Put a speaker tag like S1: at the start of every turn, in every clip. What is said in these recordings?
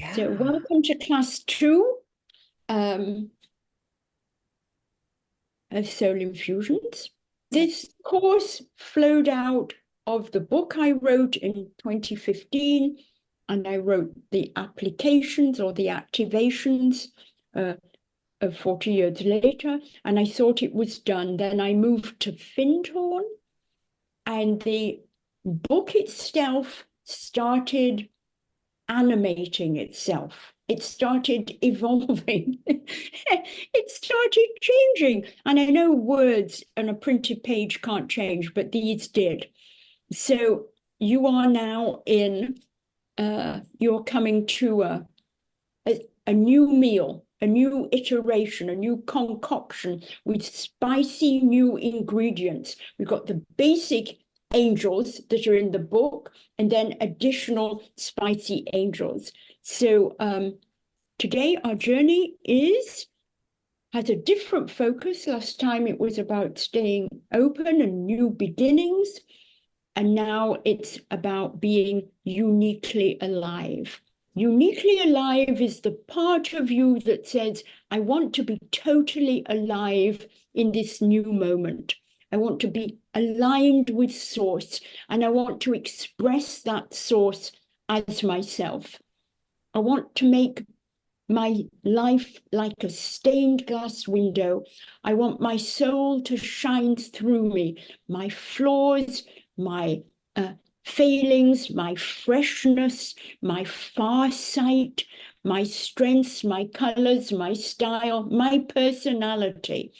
S1: Yeah.
S2: So welcome to class 2 of Soul Infusions. This course flowed out of the book I wrote in 2015, and I wrote the applications or the activations of 40 years later, and I thought it was done. Then I moved to Findhorn, and the book itself started animating itself. It started evolving. It started changing. And I know words on a printed page can't change, but these did. So you are now you're coming to a new meal, a new iteration, a new concoction with spicy new ingredients. We've got the basic angels that are in the book, and then additional spicy angels. So today our journey has a different focus. Last time it was about staying open and new beginnings, and now it's about being uniquely alive. Uniquely alive is the part of you that says, I want to be totally alive in this new moment. I want to be aligned with source, and I want to express that source as myself. I want to make my life like a stained glass window. I want my soul to shine through me, my flaws, my failings, my freshness, my far sight, my strengths, my colors, my style, my personality.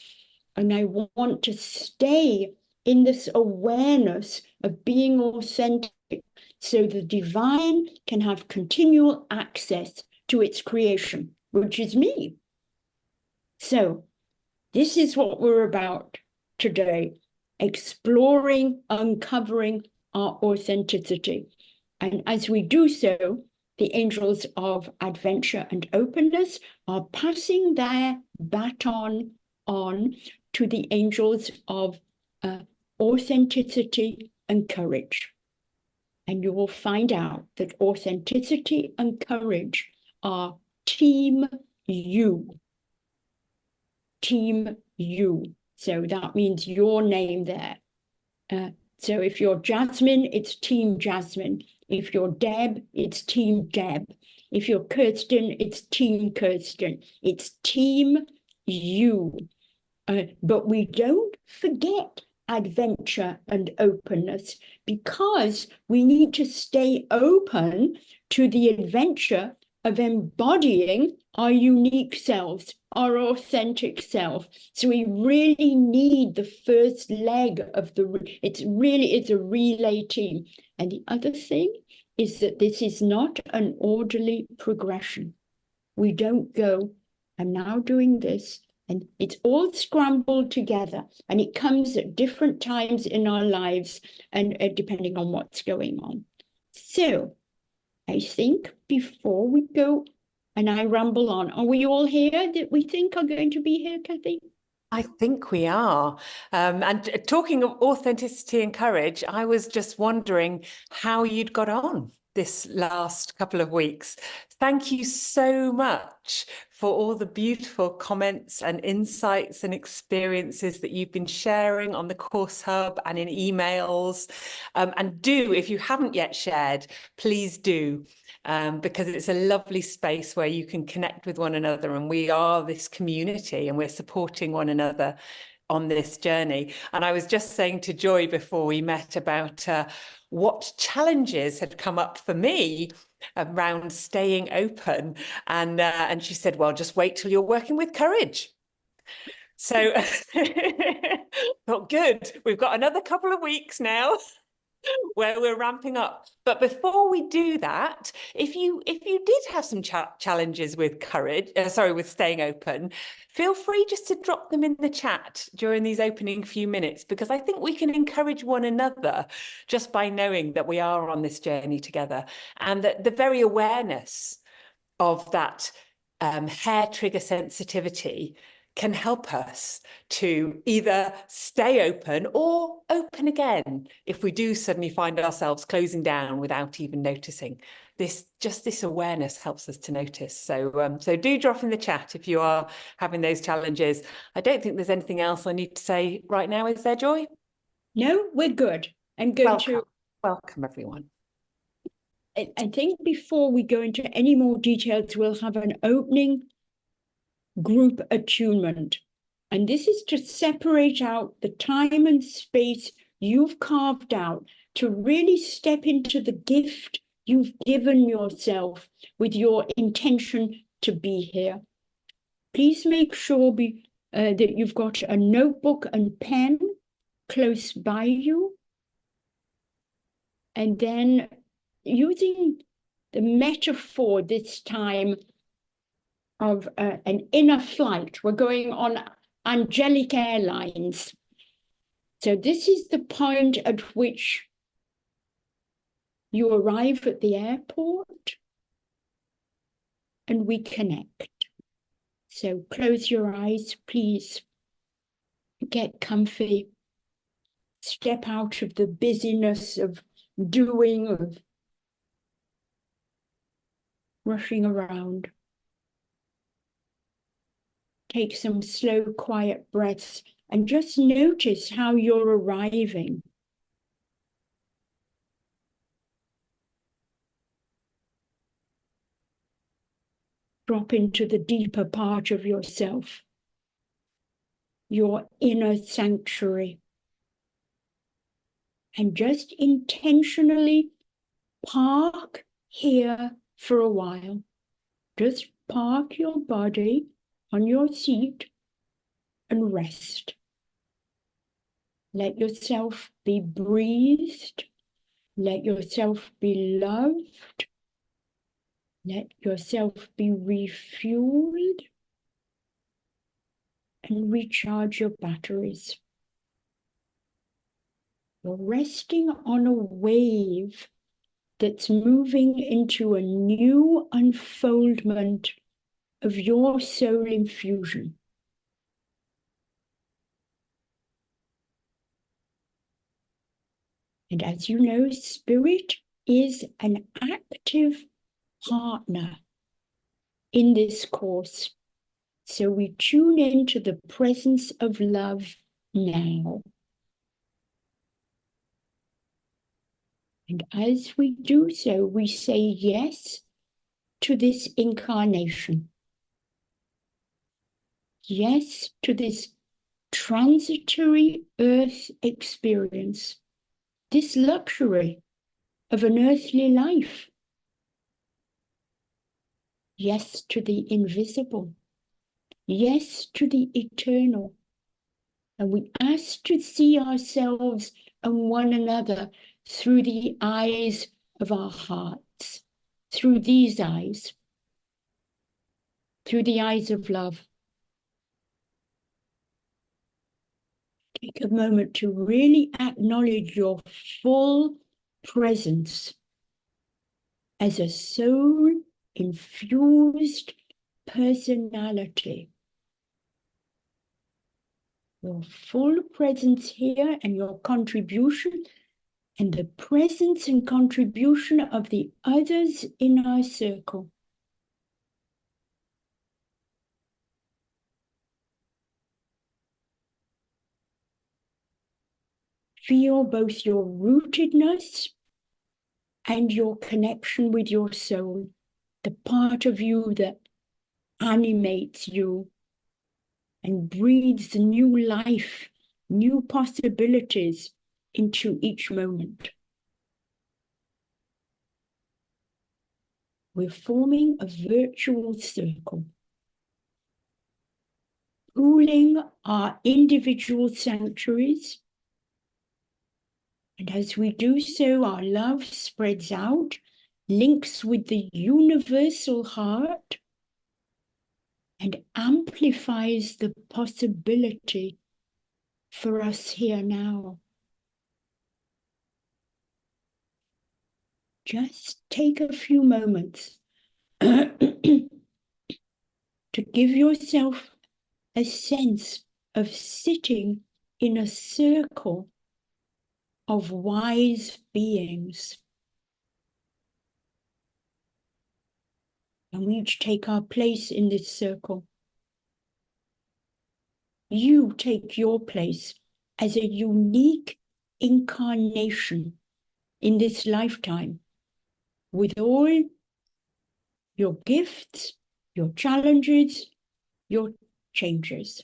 S2: And I want to stay in this awareness of being authentic so the divine can have continual access to its creation, which is me. So this is what we're about today, exploring, uncovering our authenticity. And as we do so, the angels of adventure and openness are passing their baton on to the angels of authenticity and courage. And you will find out that authenticity and courage are team you. Team you. So that means your name there. So if you're Jasmine, it's Team Jasmine. If you're Deb, it's Team Deb. If you're Kirsten, it's Team Kirsten. It's Team you. But we don't forget adventure and openness, because we need to stay open to the adventure of embodying our unique selves, our authentic self. So we really need the first leg of it's a relay team. And the other thing is that this is not an orderly progression. We don't go, I'm now doing this, and it's all scrambled together, and it comes at different times in our lives, and depending on what's going on. So I think before we go and I ramble on, are we all here that we think are going to be here, Kathy?
S1: I think we are. And talking of authenticity and courage, I was just wondering how you'd got on this last couple of weeks. Thank you so much for all the beautiful comments and insights and experiences that you've been sharing on the Course Hub and in emails. And do, if you haven't yet shared, please do. Because it's a lovely space where you can connect with one another, and we are this community and we're supporting one another on this journey. And I was just saying to Joy before we met about what challenges had come up for me around staying open, and she said, well, just wait till you're working with courage. So not good. We've got another couple of weeks now where we're ramping up. But before we do that, if you did have some challenges with courage, with staying open, feel free just to drop them in the chat during these opening few minutes, because I think we can encourage one another just by knowing that we are on this journey together, and that the very awareness of that hair trigger sensitivity can help us to either stay open or open again if we do suddenly find ourselves closing down without even noticing. This awareness helps us to notice. So do drop in the chat if you are having those challenges. I don't think there's anything else I need to say right now, is there, Joy?
S2: No, we're good. I'm going to
S1: welcome everyone.
S2: I think before we go into any more details, we'll have an opening group attunement. And this is to separate out the time and space you've carved out to really step into the gift you've given yourself with your intention to be here. Please make sure that you've got a notebook and pen close by you. And then using the metaphor this time of an inner flight. We're going on angelic airlines. So this is the point at which you arrive at the airport and we connect. So close your eyes, please. Get comfy. Step out of the busyness of doing, of rushing around. Take some slow, quiet breaths and just notice how you're arriving. Drop into the deeper part of yourself, your inner sanctuary, and just intentionally park here for a while. Just park your body on your seat and rest. Let yourself be breathed. Let yourself be loved. Let yourself be refueled and recharge your batteries. You're resting on a wave that's moving into a new unfoldment of your soul infusion. And as you know, spirit is an active partner in this course. So we tune into the presence of love now. And as we do so, we say yes to this incarnation. Yes to this transitory earth experience, this luxury of an earthly life. Yes to the invisible. Yes to the eternal. And we ask to see ourselves and one another through the eyes of our hearts, through these eyes, through the eyes of love. Take a moment to really acknowledge your full presence as a soul-infused personality. Your full presence here and your contribution and the presence and contribution of the others in our circle. Feel both your rootedness and your connection with your soul, the part of you that animates you and breathes new life, new possibilities into each moment. We're forming a virtual circle, pooling our individual sanctuaries. And as we do so, our love spreads out, links with the universal heart, and amplifies the possibility for us here now. Just take a few moments to give yourself a sense of sitting in a circle of wise beings. And we each take our place in this circle. You take your place as a unique incarnation in this lifetime, with all your gifts, your challenges, your changes.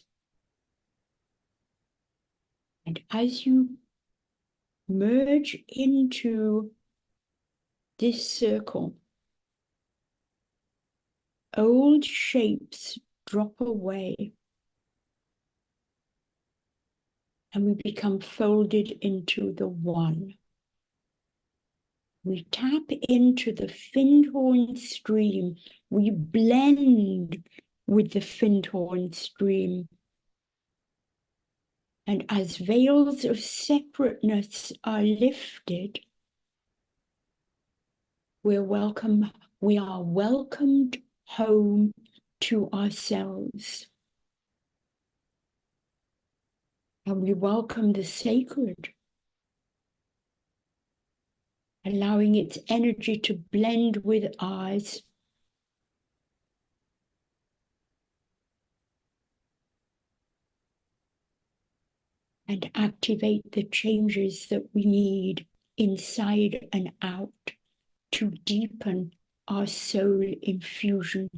S2: And as you merge into this circle, old shapes drop away and we become folded into the one. We tap into the Findhorn stream. We blend with the Findhorn stream. And as veils of separateness are lifted, we are welcomed home to ourselves. And we welcome the sacred, allowing its energy to blend with ours. And activate the changes that we need inside and out to deepen our soul infusion.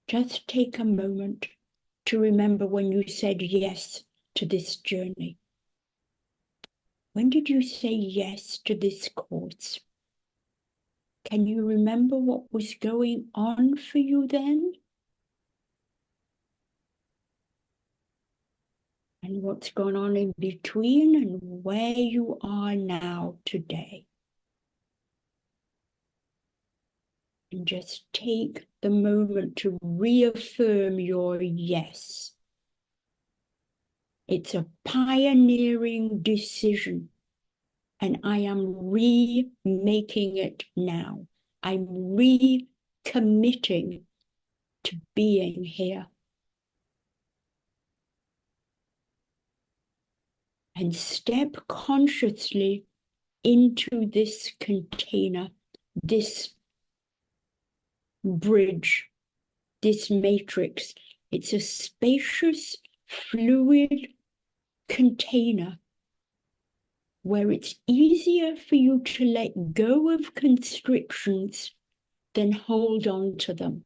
S2: Just take a moment to remember when you said yes to this journey. When did you say yes to this course? Can you remember what was going on for you then? And what's gone on in between and where you are now today? And just take the moment to reaffirm your yes. It's a pioneering decision, and I am remaking it now. I'm recommitting to being here. And step consciously into this container, this bridge, this matrix. It's a spacious, fluid container where it's easier for you to let go of constrictions than hold on to them.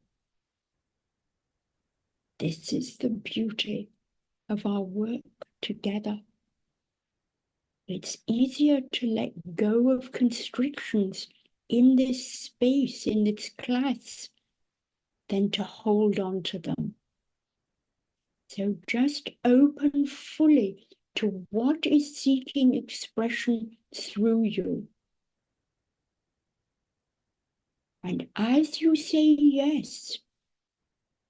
S2: This is the beauty of our work together. It's easier to let go of constrictions in this space, in this class, than to hold on to them. So just open fully to what is seeking expression through you. And as you say yes,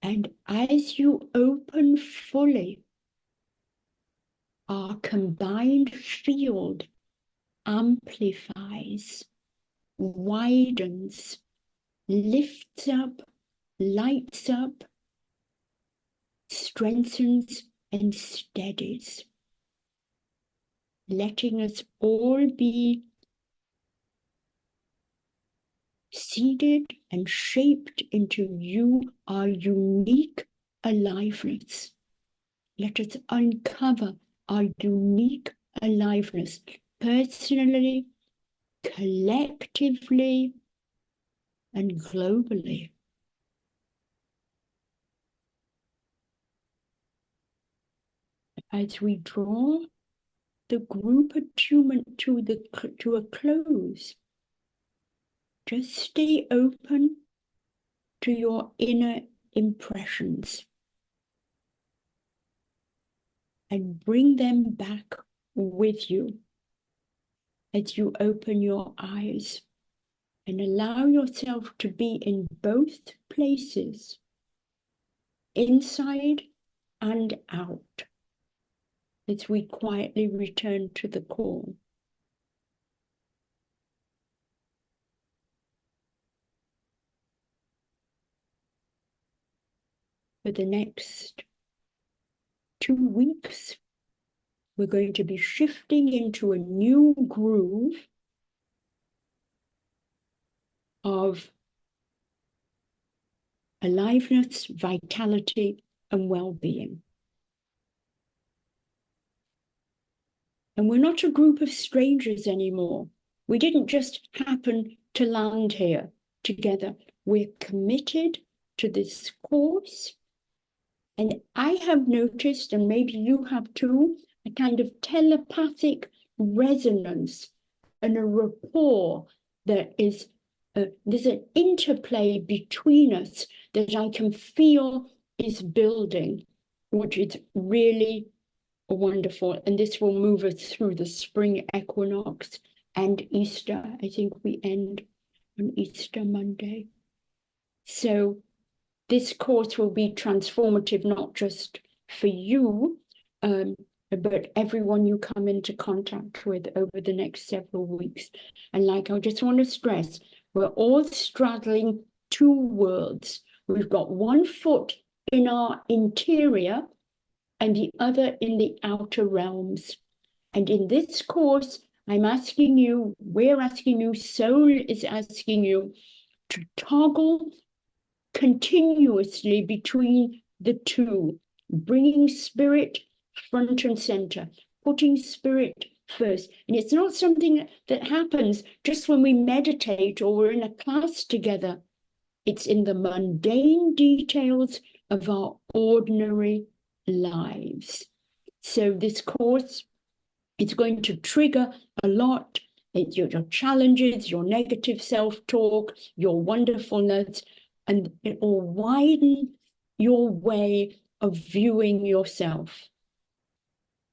S2: and as you open fully, our combined field amplifies, widens, lifts up, lights up, strengthens and steadies, letting us all be seeded and shaped into our unique aliveness. Let us uncover our unique aliveness, personally, collectively, and globally. As we draw the group attunement to a close, just stay open to your inner impressions and bring them back with you as you open your eyes and allow yourself to be in both places, inside and out, as we quietly return to the call. for the next 2 weeks, we're going to be shifting into a new groove of aliveness, vitality, and well-being. And we're not a group of strangers anymore. We didn't just happen to land here together. We're committed to this course. And I have noticed, and maybe you have too, a kind of telepathic resonance and a rapport that is, there's an interplay between us that I can feel is building, which is really wonderful. And this will move us through the spring equinox and Easter. I think we end on Easter Monday. So this course will be transformative, not just for you, but everyone you come into contact with over the next several weeks. And like I just want to stress, we're all straddling 2 worlds. We've got one foot in our interior and the other in the outer realms. And in this course, I'm asking you, we're asking you, Soul is asking you to toggle continuously between the 2, bringing spirit front and center, putting spirit first. And it's not something that happens just when we meditate or we're in a class together. It's in the mundane details of our ordinary lives. So this course, it's going to trigger a lot. It's your challenges, your negative self-talk, your wonderfulness, and it will widen your way of viewing yourself.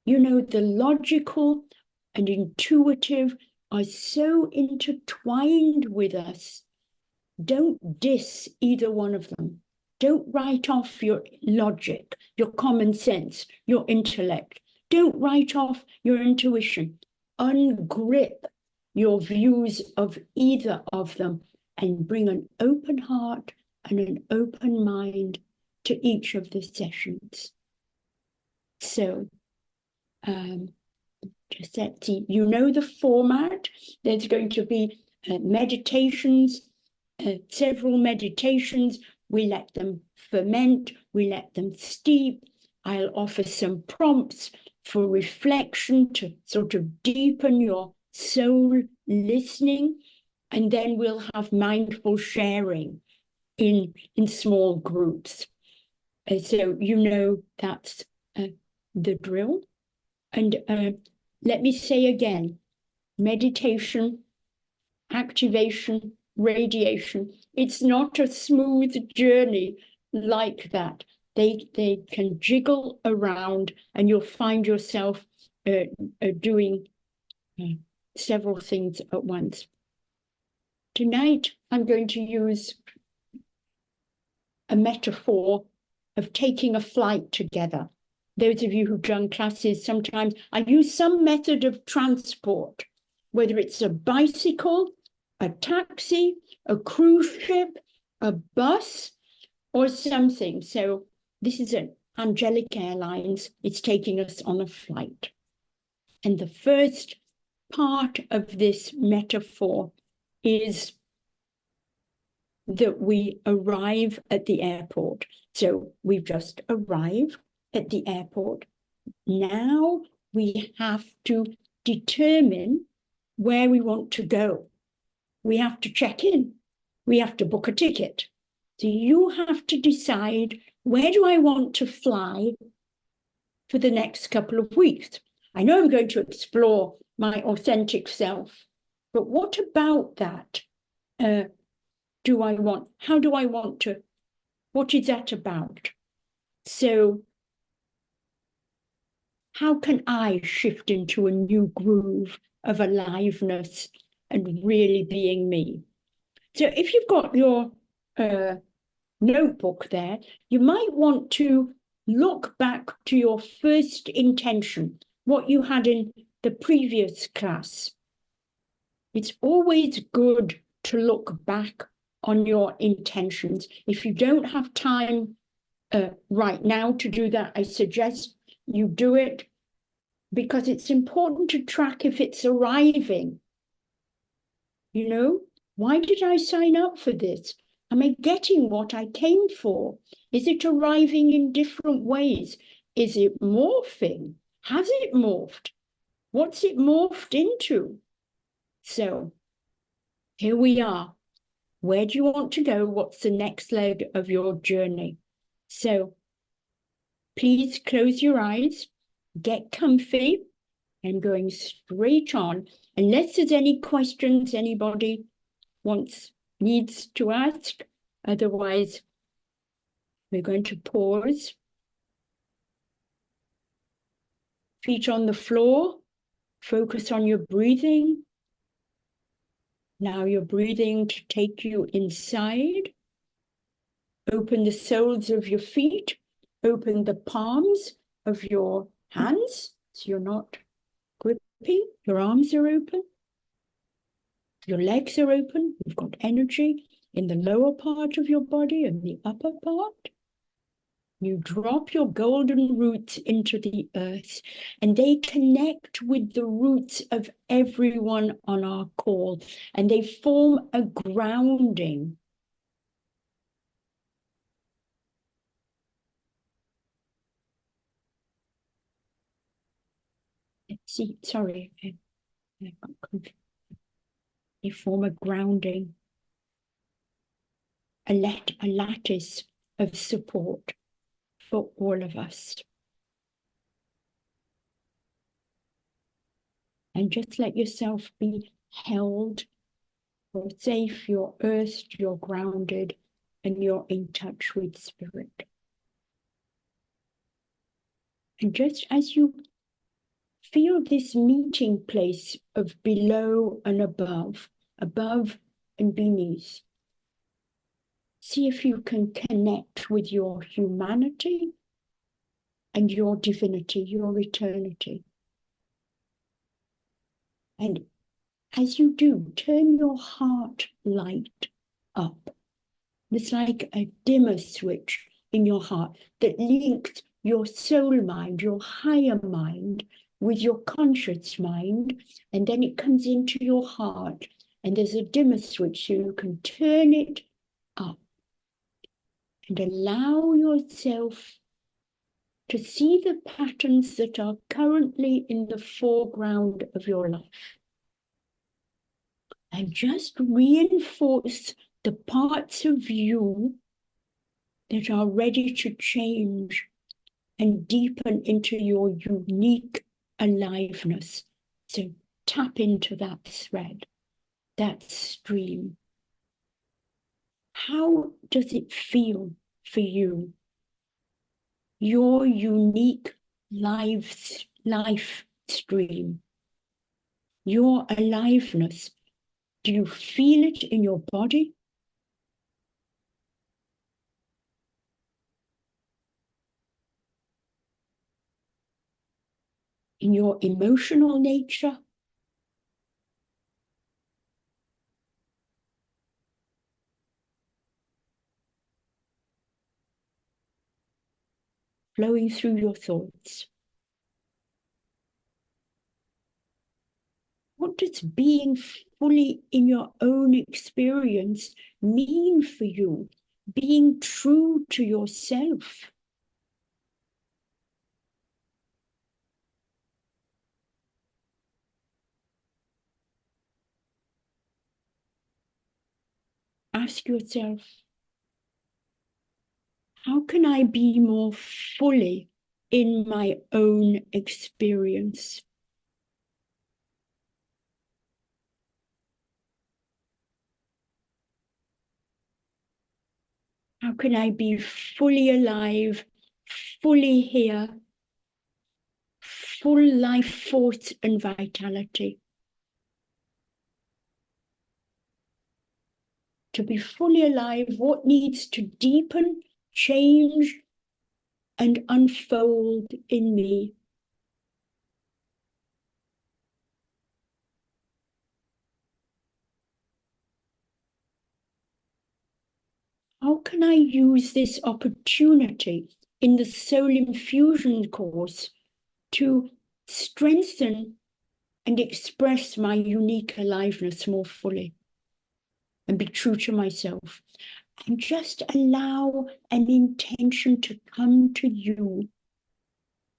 S2: You know, the logical and intuitive are so intertwined with us. Don't diss either one of them. Don't write off your logic, your common sense, your intellect. Don't write off your intuition. Ungrip your views of either of them and bring an open heart and an open mind to each of the sessions. So, just let's see, you know the format. There's going to be meditations, several meditations. We let them ferment, we let them steep. I'll offer some prompts for reflection to sort of deepen your soul listening. And then we'll have mindful sharing in small groups. So you know that's the drill. And let me say again, meditation, activation, radiation, it's not a smooth journey like that. They can jiggle around and you'll find yourself doing several things at once. Tonight, I'm going to use a metaphor of taking a flight together. Those of you who've done classes, sometimes I use some method of transport, whether it's a bicycle, a taxi, a cruise ship, a bus, or something. So this is an Angelic Airlines. It's taking us on a flight. And the first part of this metaphor is that we arrive at the airport. So we've just arrived at the airport. Now we have to determine where we want to go. We have to check in. We have to book a ticket. So you have to decide, where do I want to fly for the next couple of weeks? I know I'm going to explore my authentic self, but what about that? How do I want to, what is that about? So how can I shift into a new groove of aliveness and really being me? So if you've got your notebook there, you might want to look back to your first intention, what you had in the previous class. It's always good to look back on your intentions. If you don't have time right now to do that. I suggest you do it because it's important to track if it's arriving. You know, why did I sign up for this? Am I getting what I came for? Is it arriving in different ways? Is it morphing? Has it morphed? What's it morphed into? So here we are. Where do you want to go? What's the next leg of your journey? So please close your eyes, get comfy. I'm going straight on. Unless there's any questions anybody needs to ask. Otherwise, we're going to pause. Feet on the floor. Focus on your breathing. Now you're breathing to take you inside. Open the soles of your feet. Open the palms of your hands so you're not gripping. Your arms are open. Your legs are open. You've got energy in the lower part of your body and the upper part. You drop your golden roots into the earth and they connect with the roots of everyone on our call and they form a grounding. See, sorry, they form a grounding, a lattice of support for all of us. And just let yourself be held. You're safe, you're earthed, you're grounded, and you're in touch with spirit. And just as you feel this meeting place of below and above and beneath, see if you can connect with your humanity and your divinity, your eternity. And as you do, turn your heart light up. It's like a dimmer switch in your heart that links your soul mind, your higher mind, with your conscious mind, and then it comes into your heart, and there's a dimmer switch so you can turn it up and allow yourself to see the patterns that are currently in the foreground of your life. And just reinforce the parts of you that are ready to change and deepen into your unique aliveness. So tap into that thread, that stream. How does it feel for you? Your unique life stream, your aliveness. Do you feel it in your body? In your emotional nature? Flowing through your thoughts. What does being fully in your own experience mean for you? Being true to yourself. Ask yourself, how can I be more fully in my own experience? How can I be fully alive, fully here, full life force and vitality? To be fully alive, what needs to deepen, change, and unfold in me? how can I use this opportunity in the Soul Infusion course to strengthen and express my unique aliveness more fully and be true to myself, and just allow an intention to come to you,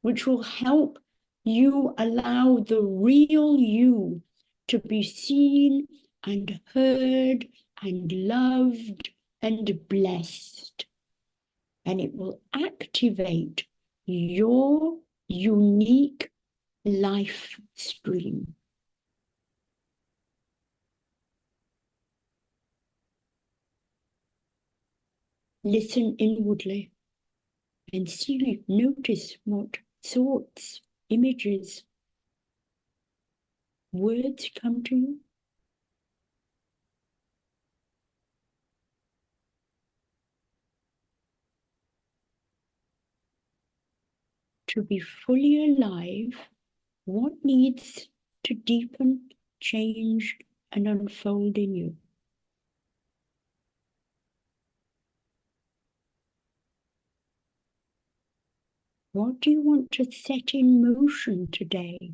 S2: which will help you allow the real you to be seen and heard and loved and blessed. And it will activate your unique life stream. Listen inwardly and see, notice what thoughts, images, words come to you. To be fully alive, what needs to deepen, change, and unfold in you? What do you want to set in motion today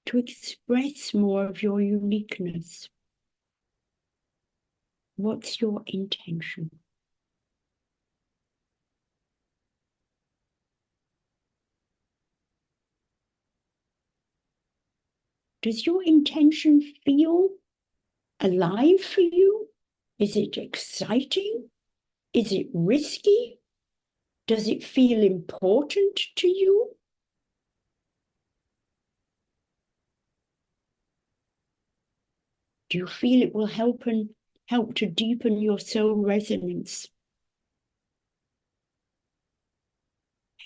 S2: to express more of your uniqueness? What's your intention? Does your intention feel alive for you? Is it exciting? Is it risky? Does it feel important to you? Do you feel it will help to deepen your soul resonance?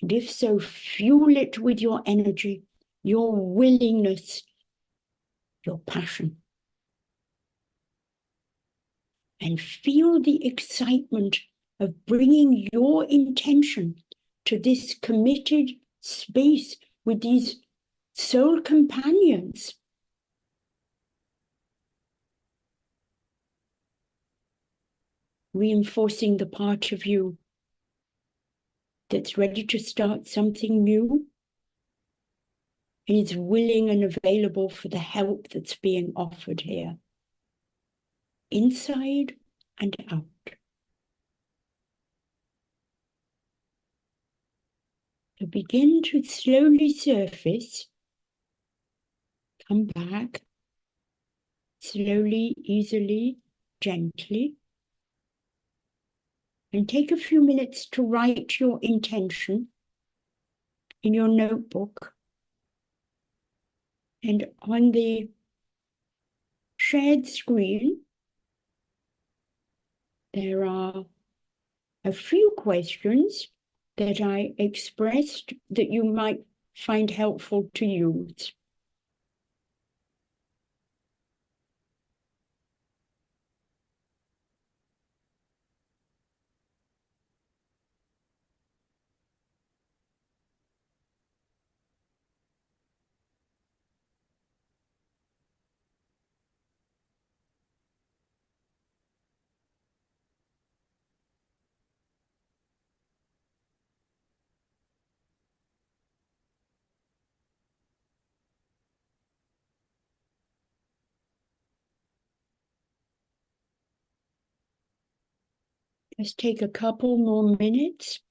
S2: And if so, fuel it with your energy, your willingness, your passion. And feel the excitement of bringing your intention to this committed space with these soul companions. Reinforcing the part of you that's ready to start something new and is willing and available for the help that's being offered here, inside and out. So begin to slowly surface, come back, slowly, easily, gently, and take a few minutes to write your intention in your notebook. And on the shared screen, there are a few questions that I expressed that you might find helpful to use. Just take a couple more minutes.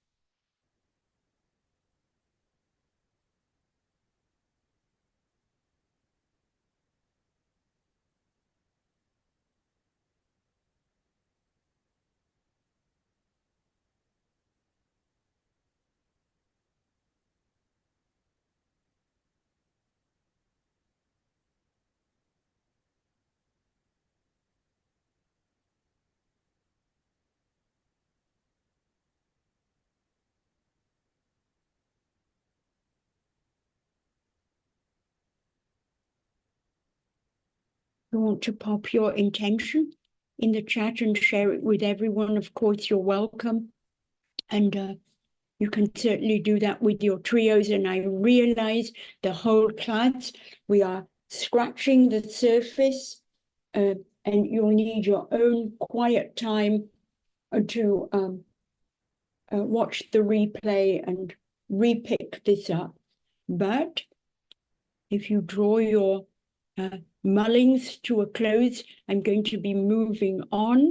S2: You want to pop your intention in the chat and share it with everyone, of course, you're welcome. And you can certainly do that with your trios. And I realize the whole class, we are scratching the surface, and you'll need your own quiet time to watch the replay and repick this up. But if you draw your mullings to a close, I'm going to be moving on.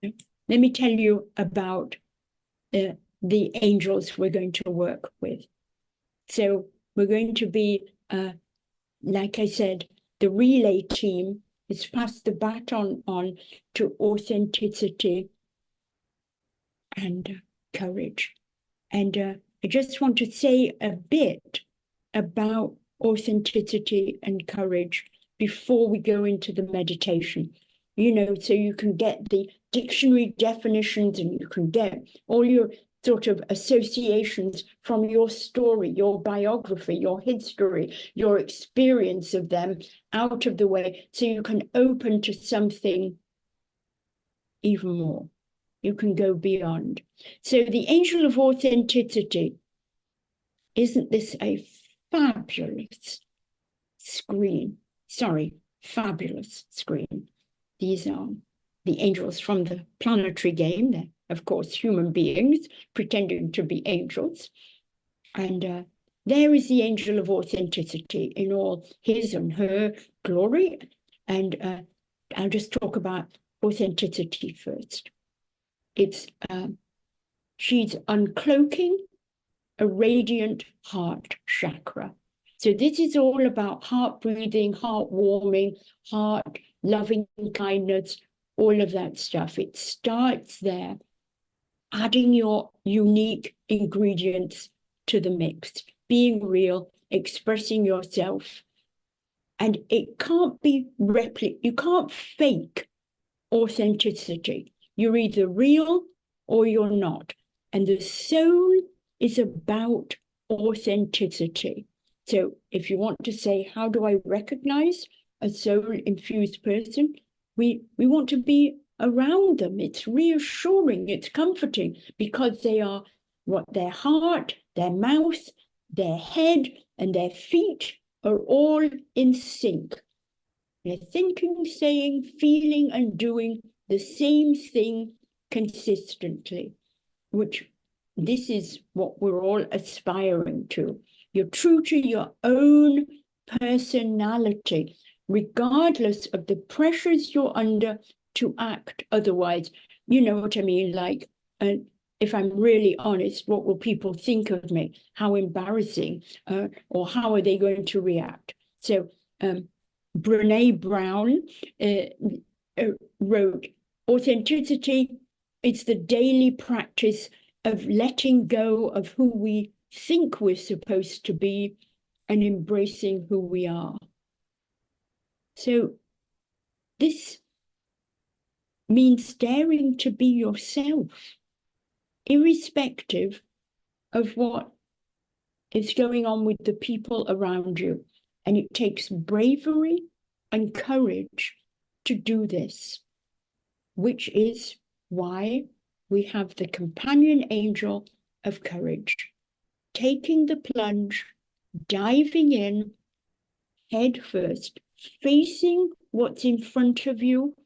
S2: Let me tell you about the angels we're going to work with. So we're going to be, like I said, the relay team has passed the baton on to authenticity and courage. And I just want to say a bit about authenticity and courage before we go into the meditation. You know, so you can get the dictionary definitions and you can get all your sort of associations from your story, your biography, your history, your experience of them out of the way, so you can open to something even more. You can go beyond. So the angel of authenticity, isn't this a fabulous screen? Sorry, fabulous screen. These are the angels from the planetary game. They're, of course, human beings pretending to be angels. And there is the angel of authenticity in all his and her glory. And I'll just talk about authenticity first. It's she's uncloaking a radiant heart chakra. So this is all about heart breathing, heart warming, heart loving kindness, all of that stuff. It starts there, adding your unique ingredients to the mix, being real, expressing yourself. And it can't be replicated. You can't fake authenticity. You're either real or you're not. And the soul is about authenticity. So if you want to say, how do I recognize a soul-infused person? We want to be around them. It's reassuring, it's comforting, because they are what their heart, their mouth, their head, and their feet are all in sync. They're thinking, saying, feeling, and doing the same thing consistently, which this is what we're all aspiring to. You're true to your own personality, regardless of the pressures you're under to act otherwise. You know what I mean? Like, if I'm really honest, what will people think of me? How embarrassing, or how are they going to react? So Brene Brown wrote, authenticity is the daily practice of letting go of who we think we're supposed to be and embracing who we are. So this means daring to be yourself, irrespective of what is going on with the people around you. And it takes bravery and courage to do this, which is why we have the companion angel of courage, taking the plunge, diving in head first, facing what's in front of you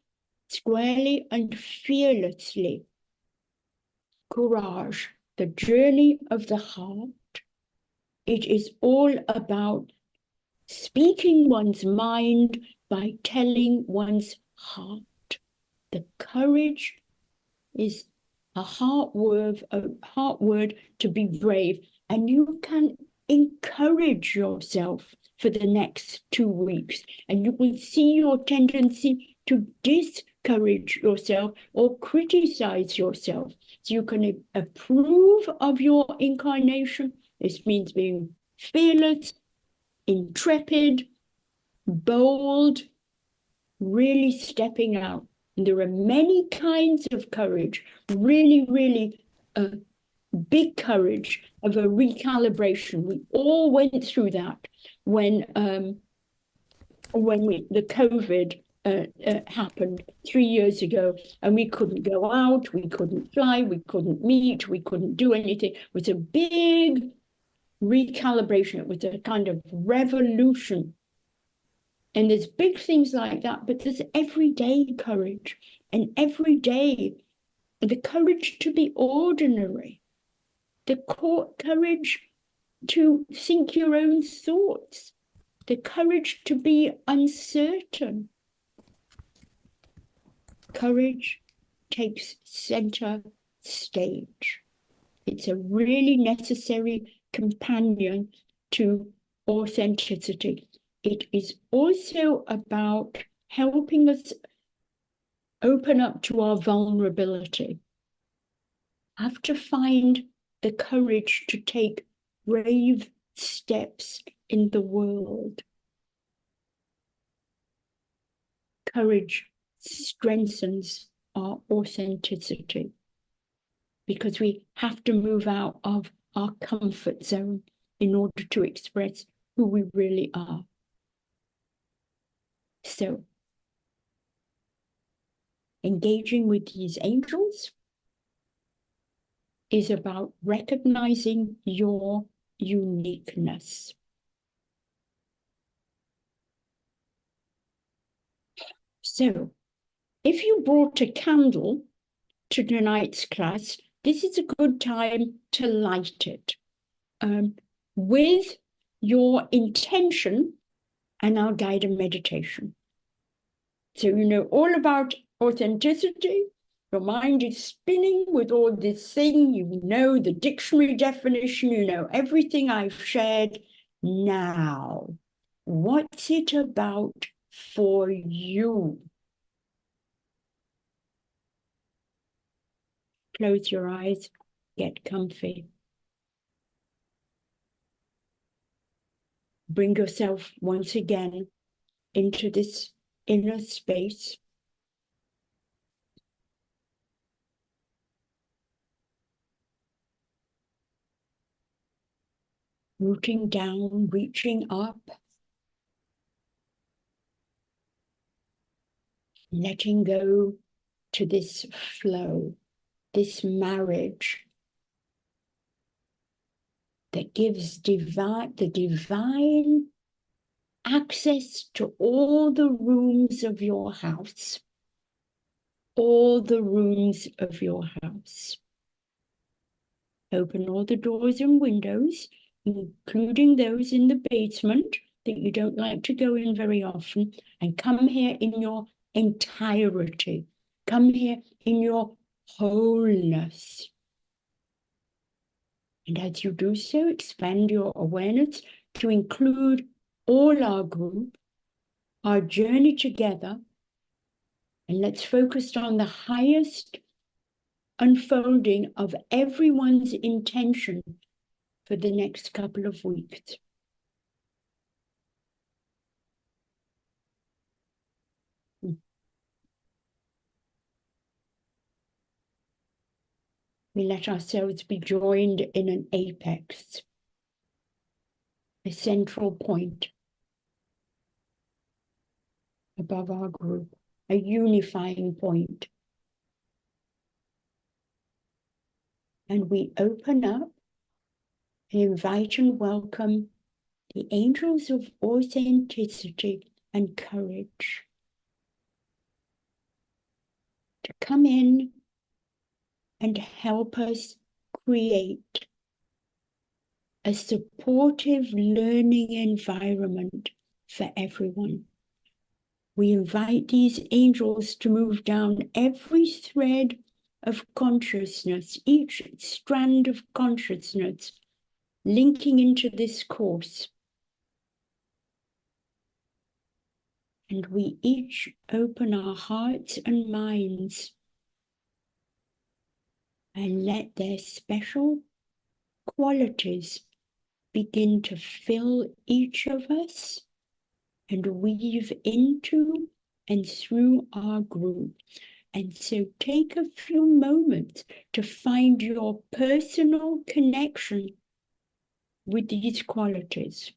S2: squarely and fearlessly. Courage, the journey of the heart. It is all about speaking one's mind by telling one's heart. The courage is a heart word to be brave, and you can encourage yourself for the next 2 weeks, and you will see your tendency to discourage yourself or criticize yourself. So you can approve of your incarnation. This means being fearless, intrepid, bold, really stepping out. And there are many kinds of courage, really, really big courage of a recalibration. We all went through that when the COVID happened 3 years ago, and we couldn't go out, we couldn't fly, we couldn't meet, we couldn't do anything. It was a big recalibration. It was a kind of revolution. And there's big things like that, but there's everyday courage. And every day the courage to be ordinary, the courage to think your own thoughts, the courage to be uncertain. Courage takes center stage. It's a really necessary companion to authenticity. It is also about helping us open up to our vulnerability. Have to find the courage to take brave steps in the world. Courage strengthens our authenticity because we have to move out of our comfort zone in order to express who we really are. So, engaging with these angels is about recognizing your uniqueness. So, if you brought a candle to tonight's class, this is a good time to light it with your intention and our guided meditation. So you know all about authenticity. Your mind is spinning with all this thing. You know the dictionary definition. You know everything I've shared. Now, what's it about for you? Close your eyes, get comfy. Bring yourself once again into this inner space. Rooting down, reaching up. Letting go to this flow, this marriage that gives the divine access to all the rooms of your house. All the rooms of your house. Open all the doors and windows, including those in the basement that you don't like to go in very often, and come here in your entirety. Come here in your wholeness. And as you do so, expand your awareness to include all our group, our journey together, and let's focus on the highest unfolding of everyone's intention for the next couple of weeks. We let ourselves be joined in an apex, a central point above our group, a unifying point. And we open up and invite and welcome the angels of authenticity and courage to come in and help us create a supportive learning environment for everyone. We invite these angels to move down every thread of consciousness, each strand of consciousness, linking into this course. And we each open our hearts and minds and let their special qualities begin to fill each of us and weave into and through our group. And so take a few moments to find your personal connection with these qualities.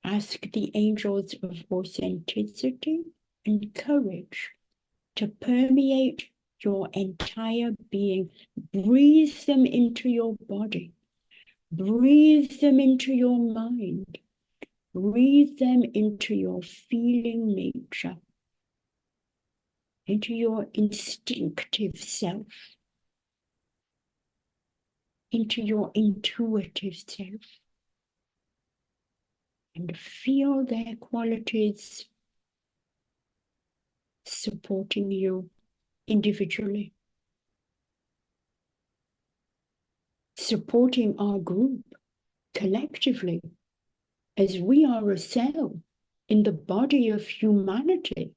S2: Ask the angels of authenticity and courage to permeate your entire being. Breathe them into your body. Breathe them into your mind. Breathe them into your feeling nature. into your instinctive self, into your intuitive self, and feel their qualities supporting you individually, supporting our group collectively, as we are a cell in the body of humanity.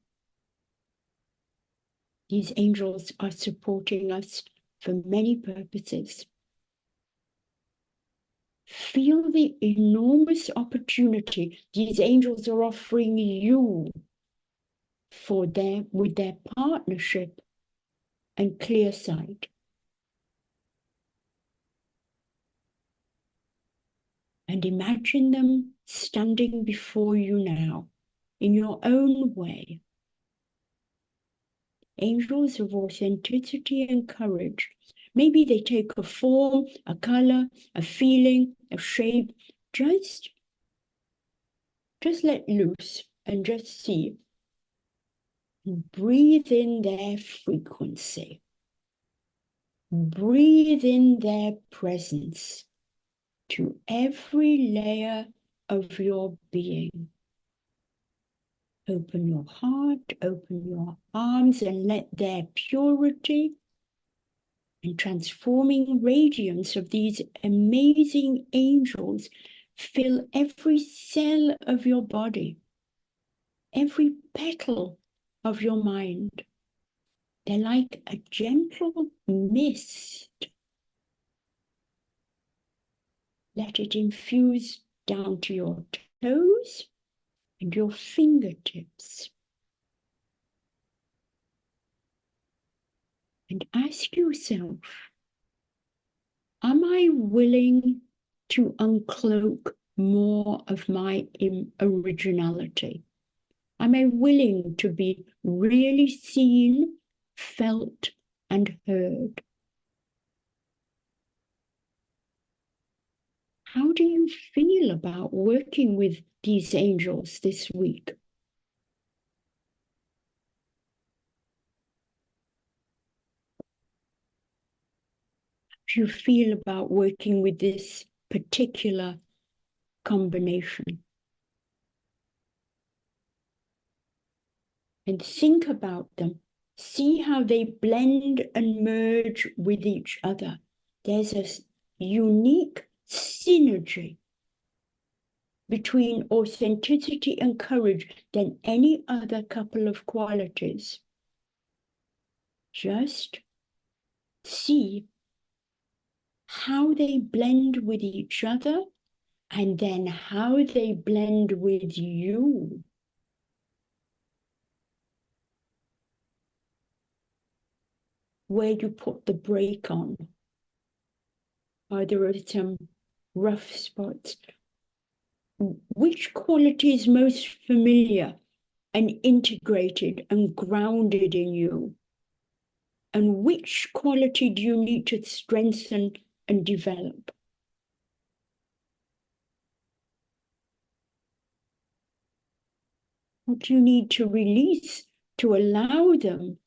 S2: These angels are supporting us for many purposes. Feel the enormous opportunity these angels are offering you with their partnership and clear sight. And imagine them standing before you now in your own way. Angels of authenticity and courage. Maybe they take a form, a color, a feeling, a shape. Just let loose and just see. And breathe in their frequency. Breathe in their presence to every layer of your being. Open your heart, open your arms, and let their purity and transforming radiance of these amazing angels fill every cell of your body, every petal of your mind. They're like a gentle mist. Let it infuse down to your toes and your fingertips. And ask yourself, am I willing to uncloak more of my originality? Am I willing to be really seen, felt, and heard? How do you feel about working with these angels this week? Do you feel about working with this particular combination? And think about them. See how they blend and merge with each other. There's a unique synergy between authenticity and courage than any other couple of qualities. Just see how they blend with each other and then how they blend with you. Where you put the brake on. Are there some rough spots? Which quality is most familiar and integrated and grounded in you? And which quality do you need to strengthen and develop? What do you need to release to allow them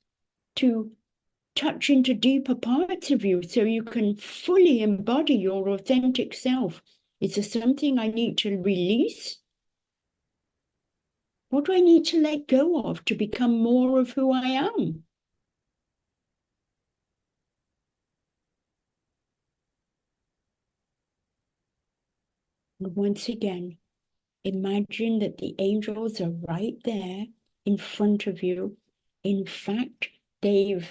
S2: to touch into deeper parts of you so you can fully embody your authentic self? Is there something I need to release? What do I need to let go of to become more of who I am? And once again, imagine that the angels are right there in front of you. In fact, they've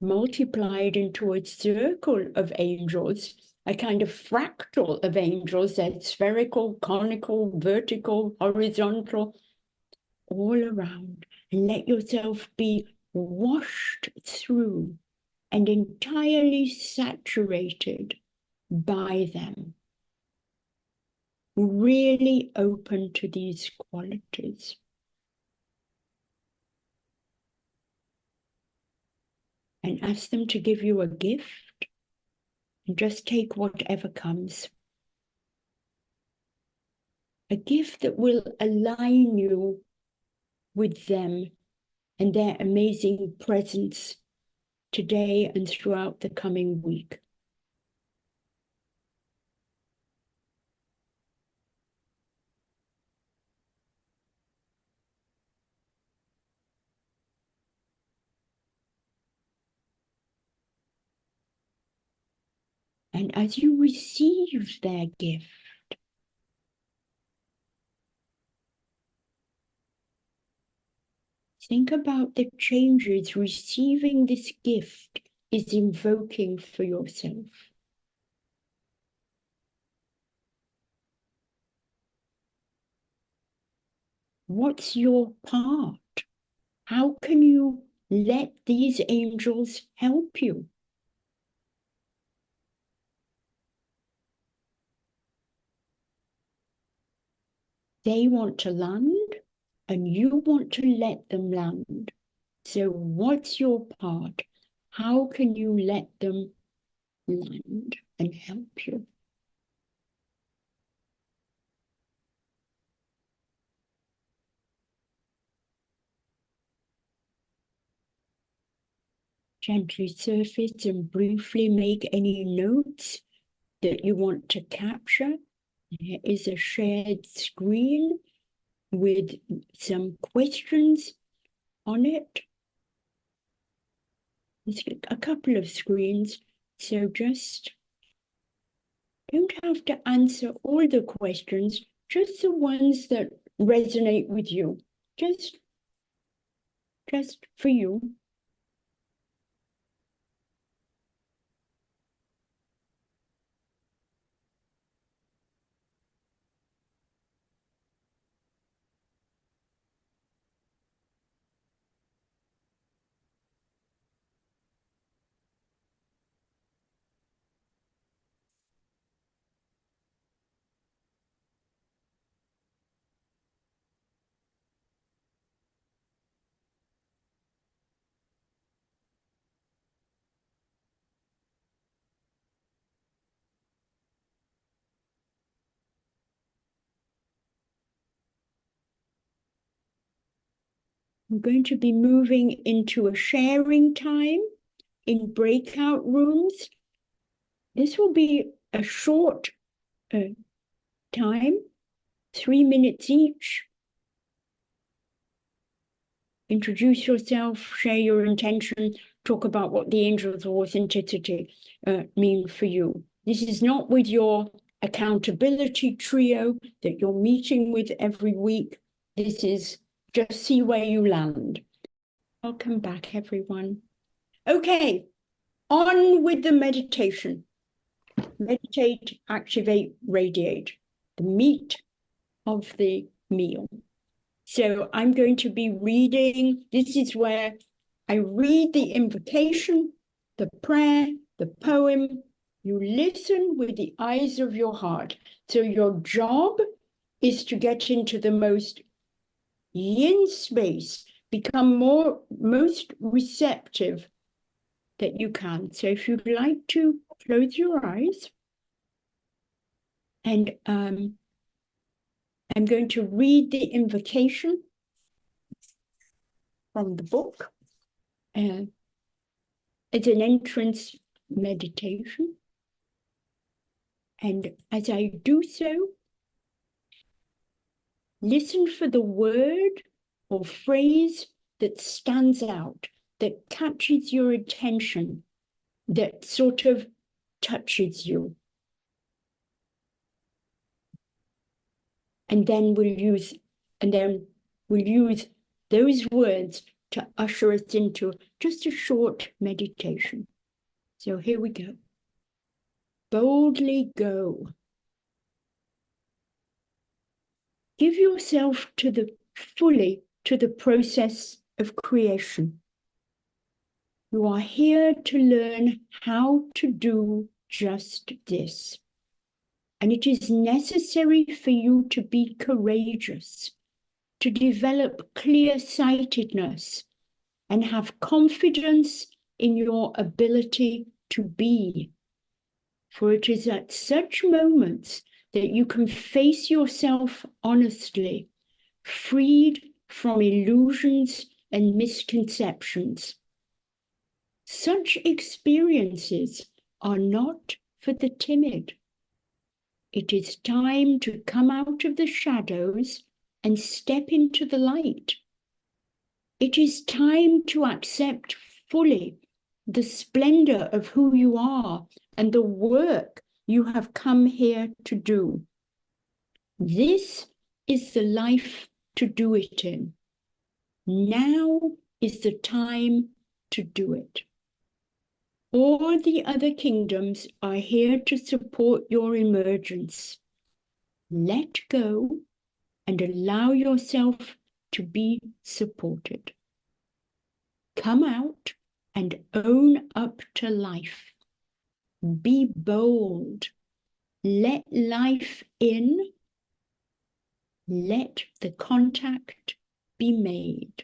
S2: multiplied into a circle of angels, a kind of fractal of angels that's spherical, conical, vertical, horizontal, all around. And let yourself be washed through and entirely saturated by them. Really open to these qualities. And ask them to give you a gift and just take whatever comes. A gift that will align you with them and their amazing presence today and throughout the coming week. And as you receive their gift, think about the changes receiving this gift is invoking for yourself. What's your part? How can you let these angels help you? They want to land, and you want to let them land. So what's your part? How can you let them land and help you? Gently surface and briefly make any notes that you want to capture. There is a shared screen with some questions on it. There's a couple of screens, so just don't have to answer all the questions, just the ones that resonate with you, just for you. I'm going to be moving into a sharing time in breakout rooms. This will be a short time, 3 minutes each. Introduce yourself, share your intention, talk about what the angels of authenticity mean for you. This is not with your accountability trio that you're meeting with every week. This is just see where you land. Welcome back, everyone. Okay, on with the meditation. Meditate, activate, radiate, the meat of the meal. So I'm going to be reading, this is where I read the invocation, the prayer, the poem. You listen with the eyes of your heart. So your job is to get into the most yin space, become most receptive that you can. So if you'd like to close your eyes, and I'm going to read the invocation from the book. It's an entrance meditation. And as I do so, listen for the word or phrase that stands out, that catches your attention, that sort of touches you. And then we'll use those words to usher us into just a short meditation. So here we go. Boldly go. Give yourself fully to the process of creation. You are here to learn how to do just this. And it is necessary for you to be courageous, to develop clear-sightedness, and have confidence in your ability to be. For it is at such moments that you can face yourself honestly, freed from illusions and misconceptions. Such experiences are not for the timid. It is time to come out of the shadows and step into the light. It is time to accept fully the splendor of who you are and the work you have come here to do. This is the life to do it in. Now is the time to do it. All the other kingdoms are here to support your emergence. Let go and allow yourself to be supported. Come out and own up to life. Be bold. Let life in. Let the contact be made.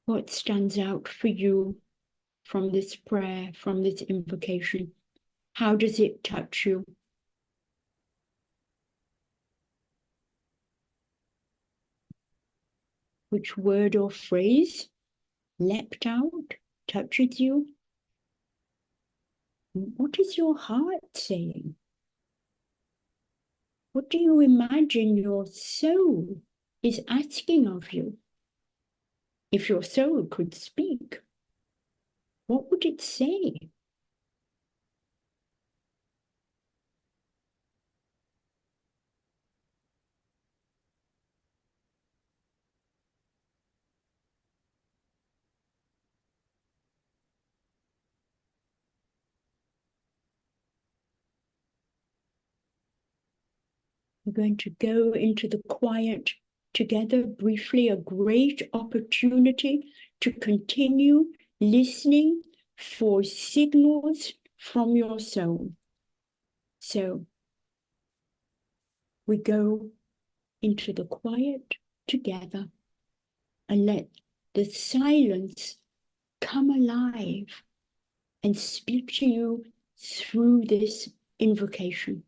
S2: What stands out for you from this prayer, from this invocation? How does it touch you? Which word or phrase leapt out, touches you? What is your heart saying? What do you imagine your soul is asking of you? If your soul could speak, what would it say? We're going to go into the quiet together briefly, a great opportunity to continue listening for signals from your soul. So we go into the quiet together and let the silence come alive and speak to you through this invocation.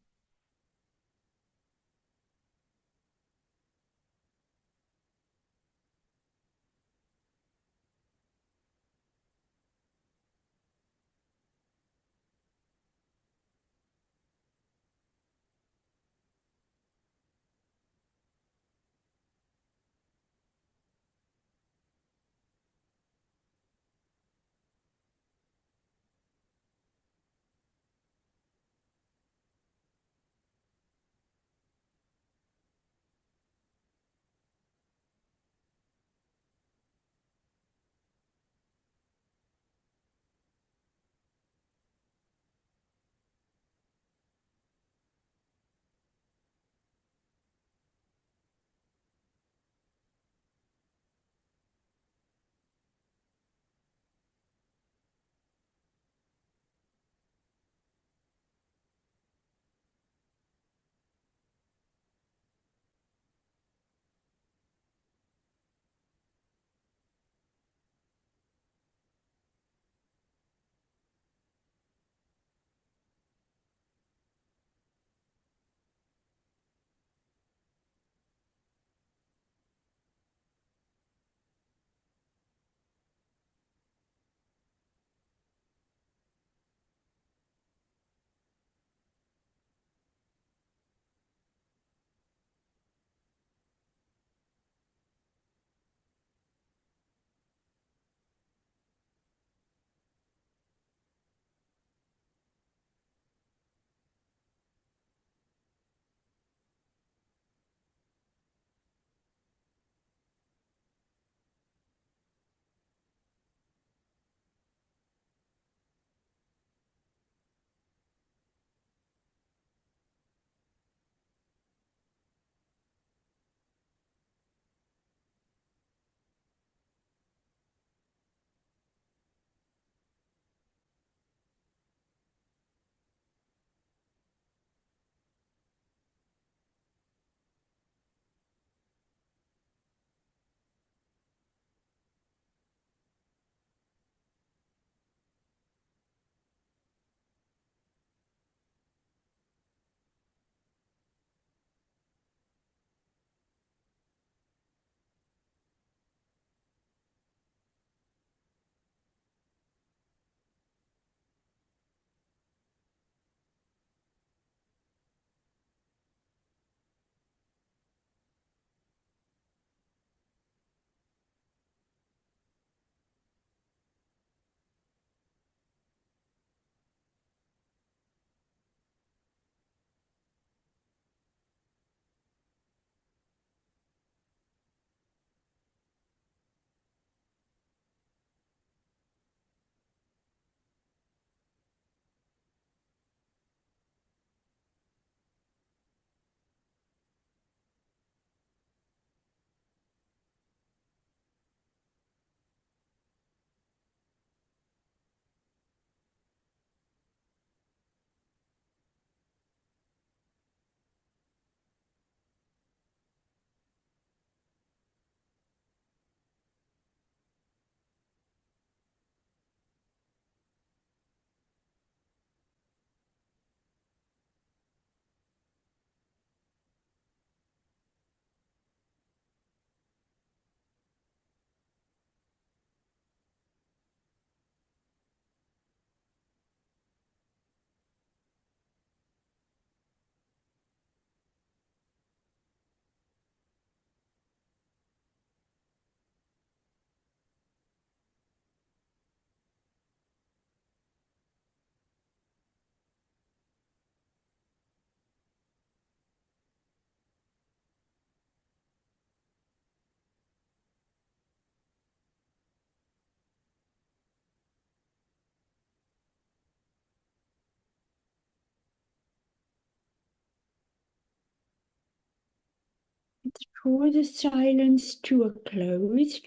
S2: draw the silence to a close.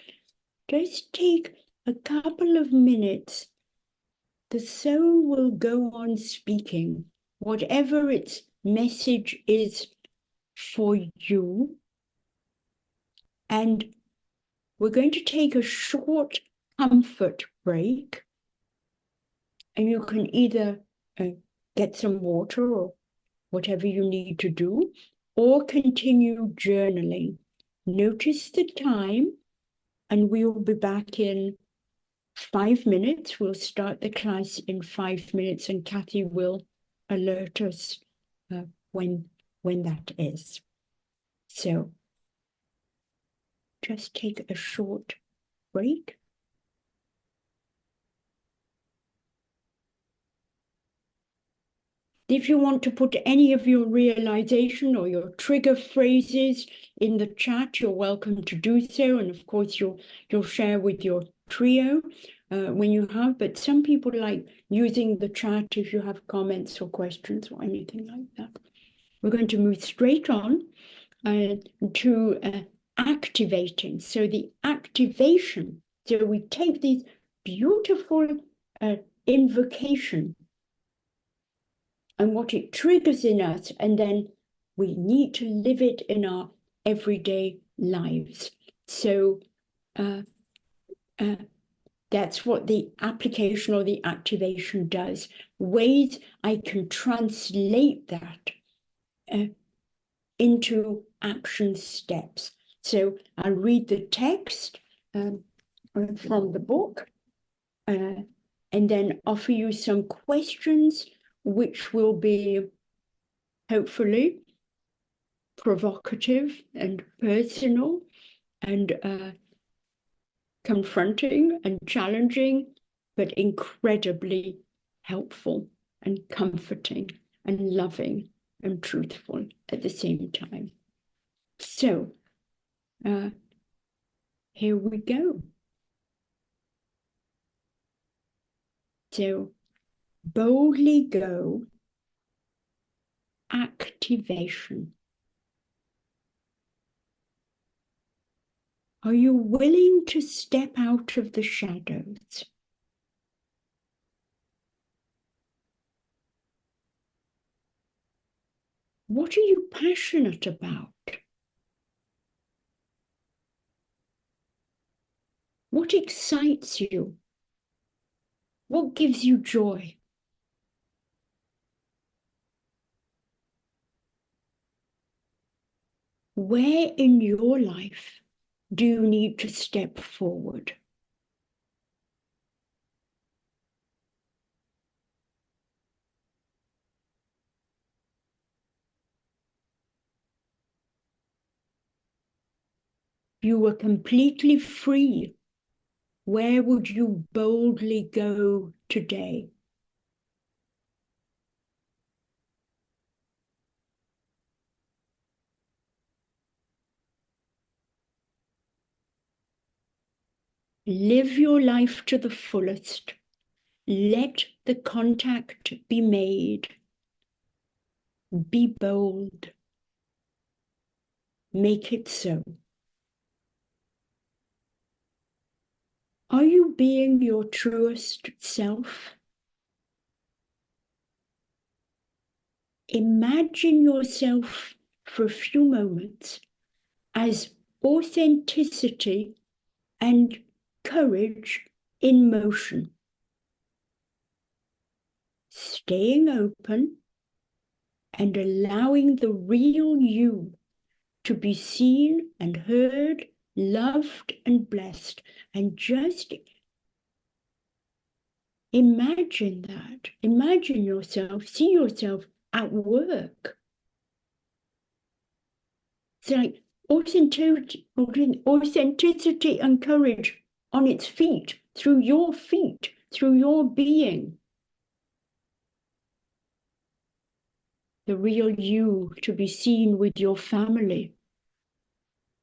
S2: Just take a couple of minutes. The soul will go on speaking, whatever its message is for you. And we're going to take a short comfort break. And you can either get some water or whatever you need to do, or continue journaling. Notice the time, and we will be back in 5 minutes. We'll start the class in 5 minutes, and Kathy will alert us when that is. So just take a short break. If you want to put any of your realization or your trigger phrases in the chat, you're welcome to do so. And of course, you'll share with your trio when you have, but some people like using the chat if you have comments or questions or anything like that. We're going to move straight on to activating. So the activation, so we take this beautiful invocation and what it triggers in us, and then we need to live it in our everyday lives. So that's what the application or the activation does. Ways I can translate that into action steps. So I'll read the text from the book and then offer you some questions which will be hopefully provocative and personal and confronting and challenging, but incredibly helpful and comforting and loving and truthful at the same time. So here we go. So boldly go, activation. Are you willing to step out of the shadows? What are you passionate about? What excites you? What gives you joy? Where in your life do you need to step forward? You were completely free. Where would you boldly go today? Live your life to the fullest. Let the contact be made. Be bold. Make it so. Are you being your truest self? Imagine yourself for a few moments as authenticity and courage in motion. Staying open and allowing the real you to be seen and heard, loved and blessed. And just imagine that. Imagine yourself, see yourself at work. It's like authenticity and courage on its feet, through your being. The real you to be seen with your family,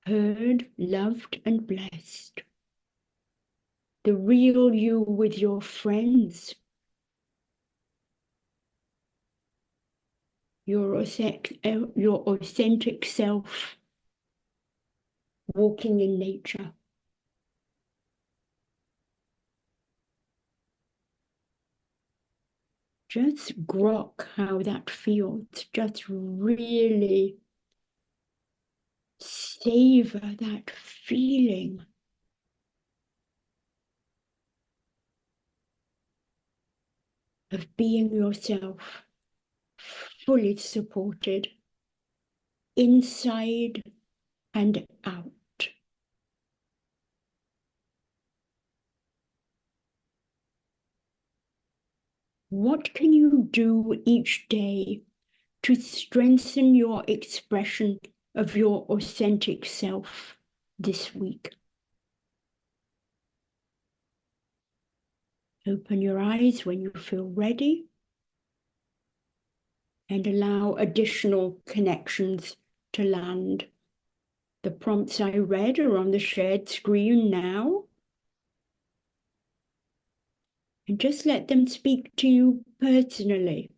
S2: heard, loved, and blessed. The real you with your friends. Your authentic self walking in nature. Just grok how that feels. Just really savor that feeling. Of being yourself, fully supported, inside and out. What can you do each day to strengthen your expression of your authentic self this week? Open your eyes when you feel ready and allow additional connections to land. The prompts I read are on the shared screen now. And just let them speak to you personally.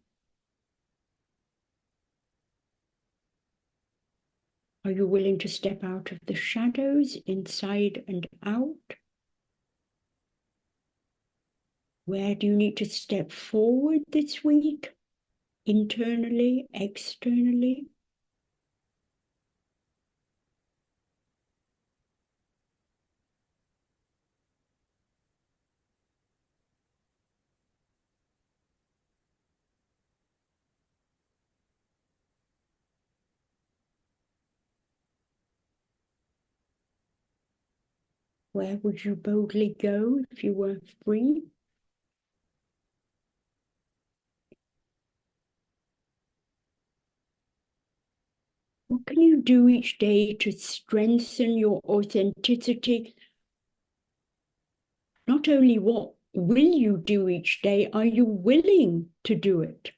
S2: Are you willing to step out of the shadows, inside and out? Where do you need to step forward this week? Internally, externally? Where would you boldly go if you were free? What can you do each day to strengthen your authenticity? Not only what will you do each day, are you willing to do it?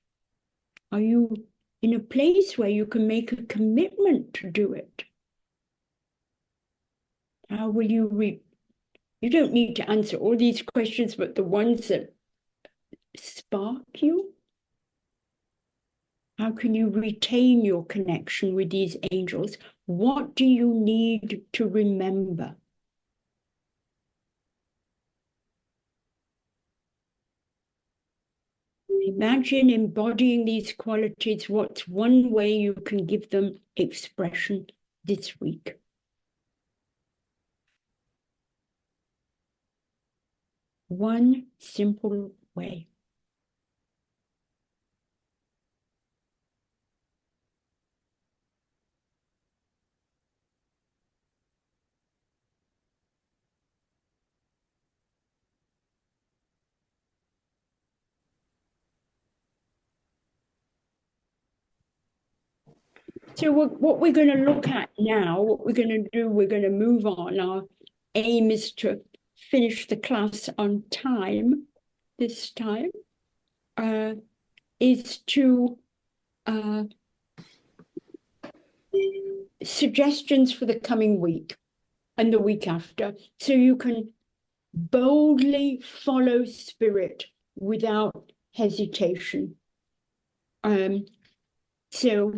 S2: Are you in a place where you can make a commitment to do it? How will you You don't need to answer all these questions, but the ones that spark you. How can you retain your connection with these angels? What do you need to remember? Imagine embodying these qualities. What's one way you can give them expression this week? One simple way. So what we're going to look at now, what we're going to do, we're going to move on. Our aim is to finish the class on time this time, is to suggestions for the coming week and the week after, so you can boldly follow spirit without hesitation. So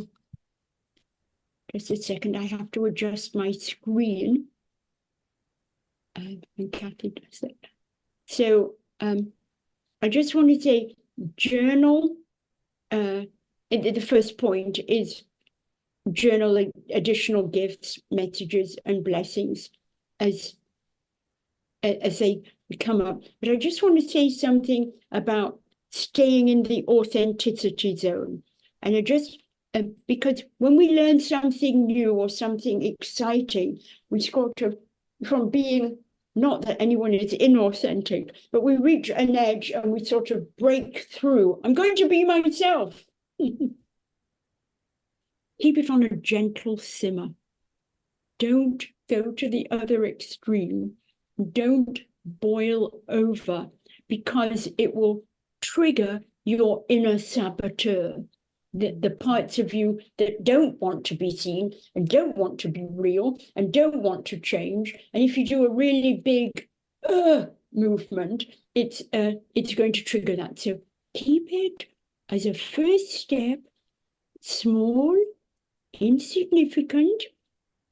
S2: just a second, I have to adjust my screen. And Kathy does that. So I just want to say journal. The first point is journal additional gifts, messages, and blessings as they come up. But I just want to say something about staying in the authenticity zone. And I just, because when we learn something new or something exciting, we sort of, from being, not that anyone is inauthentic, but we reach an edge and we sort of break through. I'm going to be myself. Keep it on a gentle simmer. Don't go to the other extreme. Don't boil over, because it will trigger your inner saboteur, the parts of you that don't want to be seen and don't want to be real and don't want to change. And if you do a really big movement, it's going to trigger that. So keep it as a first step, small, insignificant,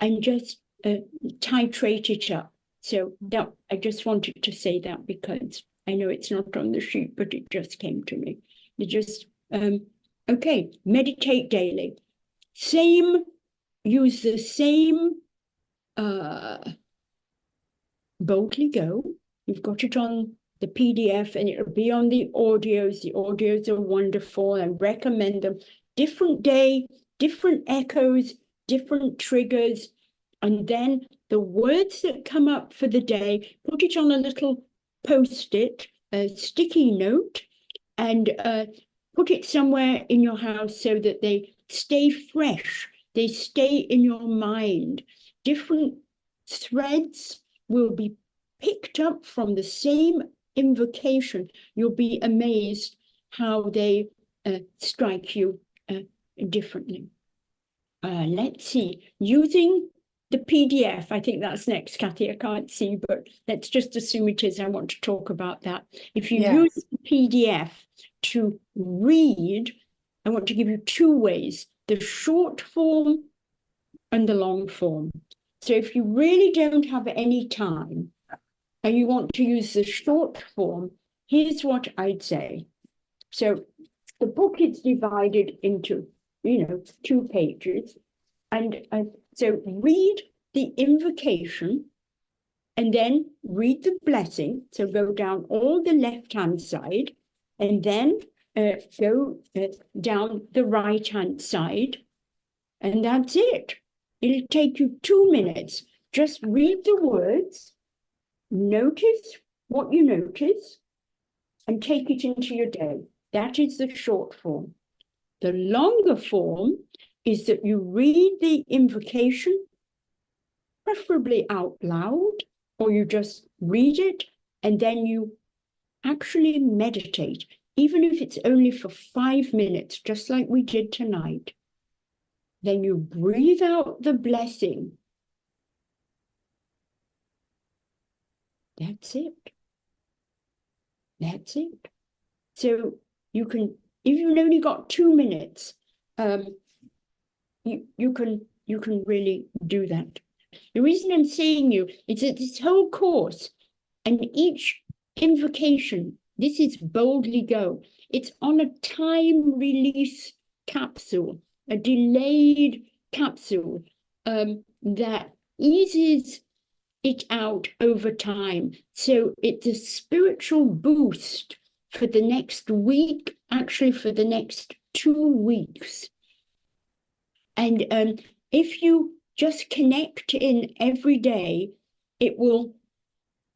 S2: and just titrate it up. So that I just wanted to say that because I know it's not on the sheet, but it just came to me. You just okay, meditate daily. Use the same Boldly Go. You've got it on the PDF and it'll be on the audios. The audios are wonderful. I recommend them. Different day, different echoes, different triggers. And then the words that come up for the day, put it on a little post-it, a sticky note, and put it somewhere in your house so that they stay fresh. They stay in your mind. Different threads will be picked up from the same invocation. You'll be amazed how they strike you differently. Let's see, using the PDF, I think that's next, Kathy. I can't see, but let's just assume it is. I want to talk about that. If you use the PDF to read, I want to give you two ways, the short form and the long form. So if you really don't have any time and you want to use the short form, here's what I'd say. So the book is divided into, 2 pages. And so read the invocation and then read the blessing. So go down all the left-hand side and then go down the right-hand side. And that's it. It'll take you 2 minutes. Just read the words, notice what you notice, and take it into your day. That is the short form. The longer form is that you read the invocation, preferably out loud, or you just read it, and then you actually meditate, even if it's only for 5 minutes, just like we did tonight. Then you breathe out the blessing. That's it. That's it. So you can, if you've only got 2 minutes, you can really do that. The reason I'm saying you is that this whole course and each invocation, this is Boldly Go. It's on a time release capsule, a delayed capsule that eases it out over time. So it's a spiritual boost for the next week, actually for the next 2 weeks. And if you just connect in every day, it will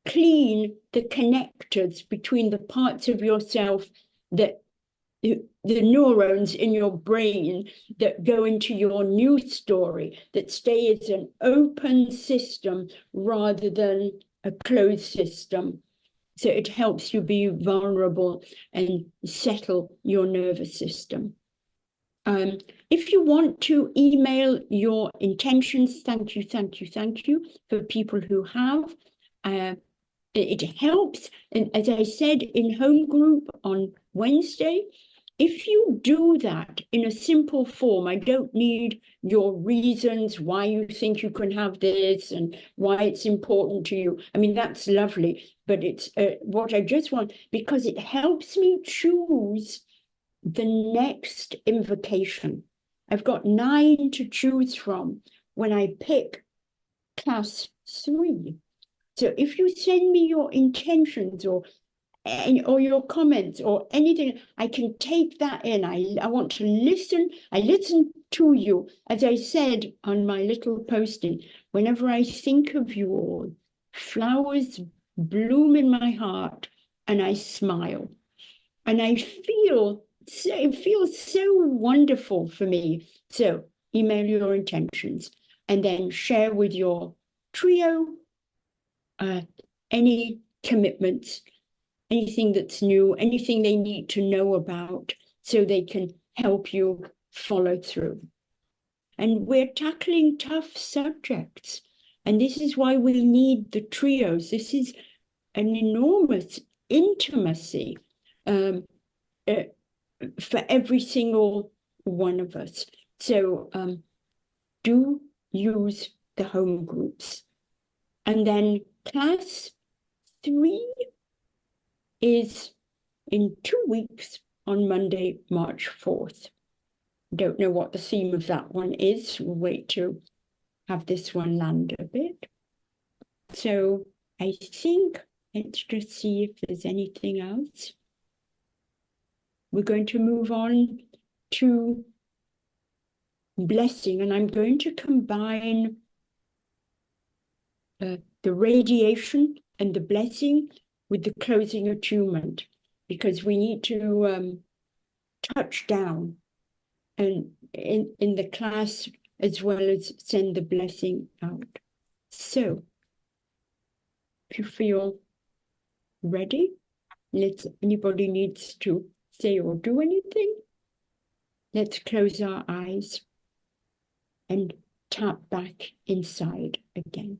S2: clean the connectors between the parts of yourself that the neurons in your brain that go into your new story, that stay as an open system rather than a closed system. So it helps you be vulnerable and settle your nervous system. If you want to email your intentions, thank you for people who have. It helps. And as I said in home group on Wednesday, if you do that in a simple form, I don't need your reasons why you think you can have this and why it's important to you. I mean, that's lovely, but it's what I just want, because it helps me choose the next invocation. I've got 9 to choose from when I pick class 3. So if you send me your intentions or your comments or anything, I can take that in. I want to listen. I listen to you. As I said on my little posting, whenever I think of you all, flowers bloom in my heart and I smile. And I feel, it feels so wonderful for me. So email your intentions and then share with your trio any commitments, anything that's new, anything they need to know about so they can help you follow through. And we're tackling tough subjects. And this is why we need the trios. This is an enormous intimacy for every single one of us. So do use the home groups. And then class 3 is in 2 weeks on Monday, March 4th. Don't know what the theme of that one is. We'll wait to have this one land a bit. So I think, let's just see if there's anything else. We're going to move on to blessing, and I'm going to combine the radiation and the blessing with the closing attunement, because we need to touch down and in the class as well as send the blessing out. So if you feel ready, anybody needs to say or do anything, let's close our eyes and tap back inside again.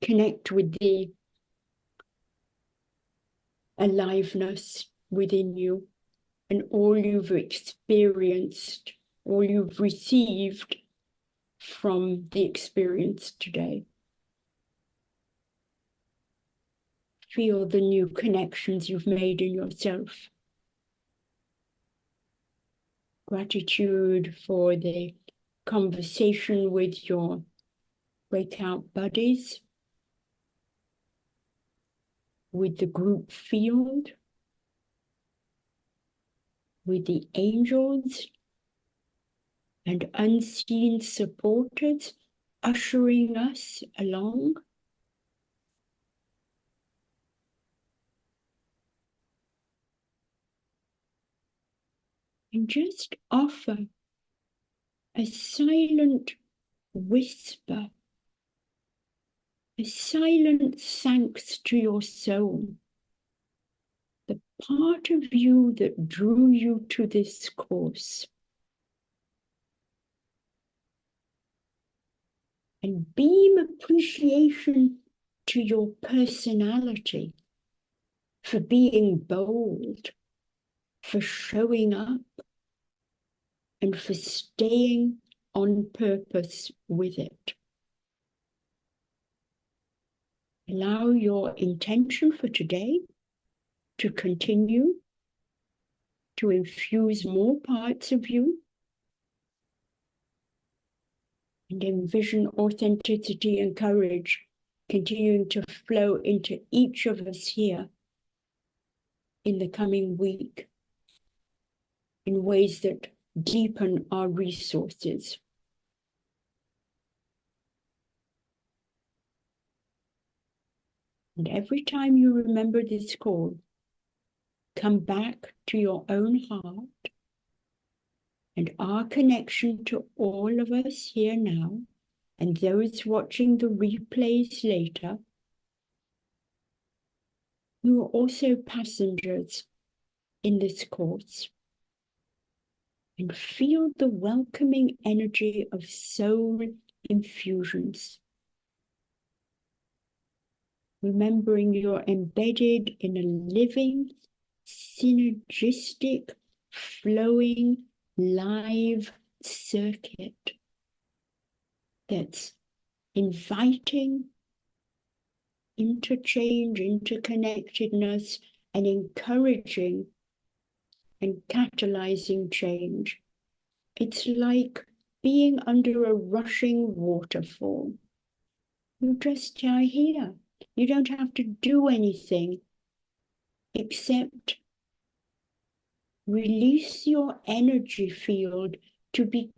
S2: Connect with the aliveness within you and all you've experienced, all you've received from the experience today. Feel the new connections you've made in yourself. Gratitude for the conversation with your breakout buddies, with the group field, with the angels and unseen supporters ushering us along. And just offer a silent whisper, a silent thanks to your soul, the part of you that drew you to this course. And beam appreciation to your personality for being bold, for showing up, and for staying on purpose with it. Allow your intention for today to continue to infuse more parts of you, and envision authenticity and courage continuing to flow into each of us here in the coming week in ways that deepen our resources. And every time you remember this call, come back to your own heart and our connection to all of us here now, and those watching the replays later, who are also passengers in this course. And feel the welcoming energy of soul infusions. Remembering you're embedded in a living, synergistic, flowing, live circuit that's inviting interchange, interconnectedness, and encouraging and catalyzing change. It's like being under a rushing waterfall. You just are here. You don't have to do anything except release your energy field to be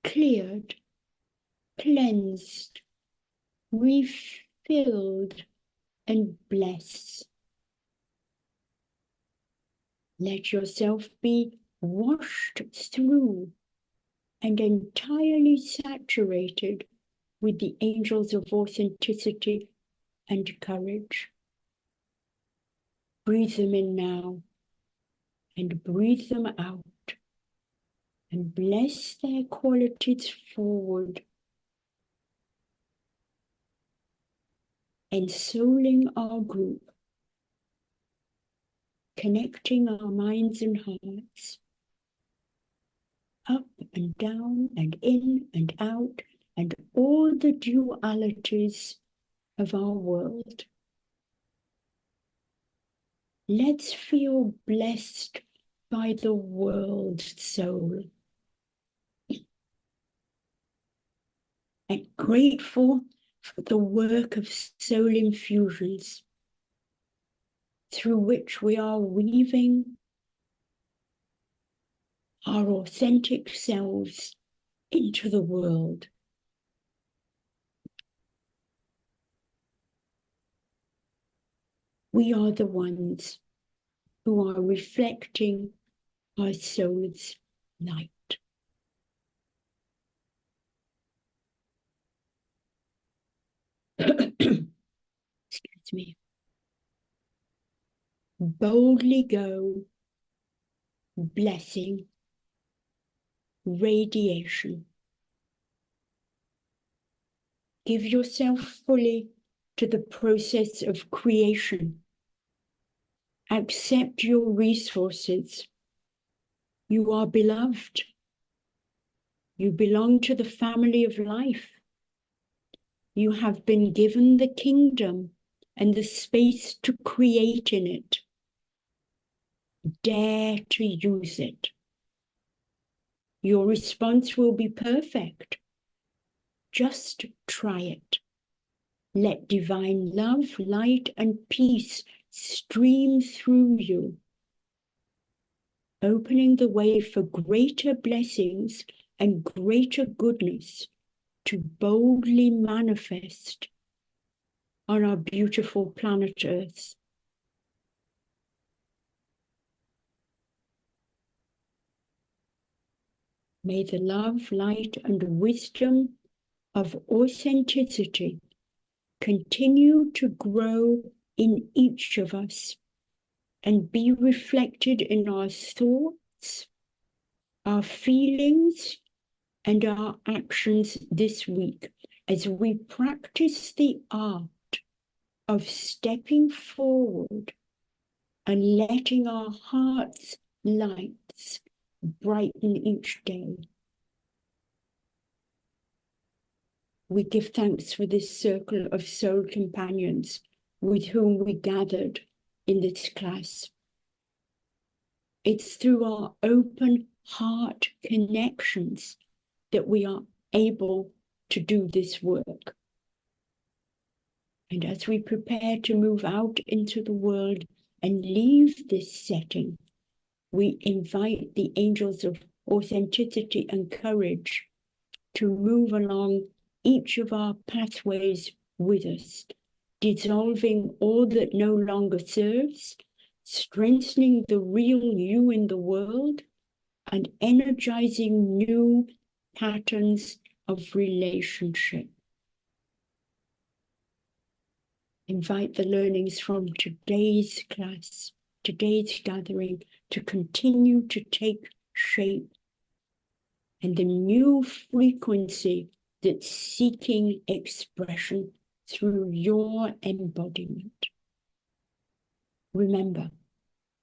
S2: cleared, cleansed, refilled, and blessed. Let yourself be washed through and entirely saturated with the angels of authenticity and courage. Breathe them in now and breathe them out, and bless their qualities forward, ensouling our group, connecting our minds and hearts, up and down and in and out, and all the dualities of our world. Let's feel blessed by the world soul and grateful for the work of soul infusions through which we are weaving our authentic selves into the world. We are the ones who are reflecting our soul's light. Excuse me. Boldly go, blessing, radiation. Give yourself fully to the process of creation. Accept your resources. You are beloved. You belong to the family of life. You have been given the kingdom and the space to create in it. Dare to use it. Your response will be perfect. Just try it. Let divine love, light, and peace stream through you, opening the way for greater blessings and greater goodness to boldly manifest on our beautiful planet Earth. May the love, light, and wisdom of authenticity continue to grow in each of us and be reflected in our thoughts, our feelings, and our actions this week as we practice the art of stepping forward and letting our hearts' lights brighten each day. We give thanks for this circle of soul companions with whom we gathered in this class. It's through our open heart connections that we are able to do this work. And as we prepare to move out into the world and leave this setting, we invite the angels of authenticity and courage to move along each of our pathways with us, dissolving all that no longer serves, strengthening the real you in the world, and energizing new patterns of relationship. Invite the learnings from today's class, today's gathering, to continue to take shape, and the new frequency that's seeking expression through your embodiment. Remember,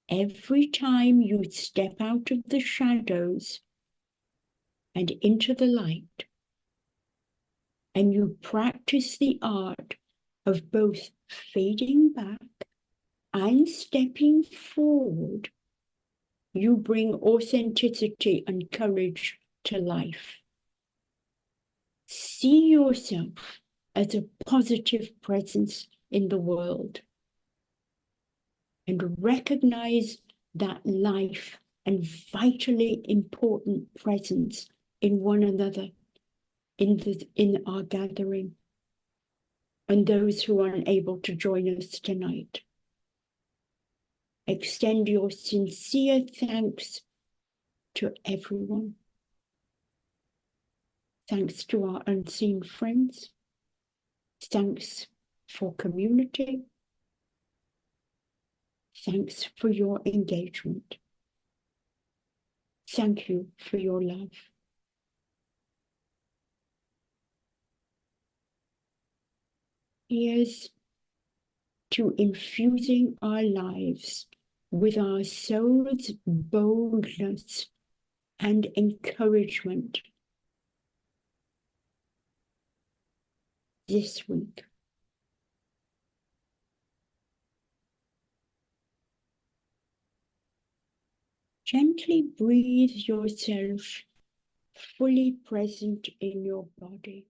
S2: every time you step out of the shadows and into the light, and you practice the art of both fading back and stepping forward, you bring authenticity and courage to life. See yourself as a positive presence in the world and recognize that life and vitally important presence in one another, in our gathering, and those who are unable to join us tonight. Extend your sincere thanks to everyone. Thanks to our unseen friends. Thanks for community. Thanks for your engagement. Thank you for your love. Here's to infusing our lives with our soul's boldness and encouragement this week. Gently breathe yourself fully present in your body.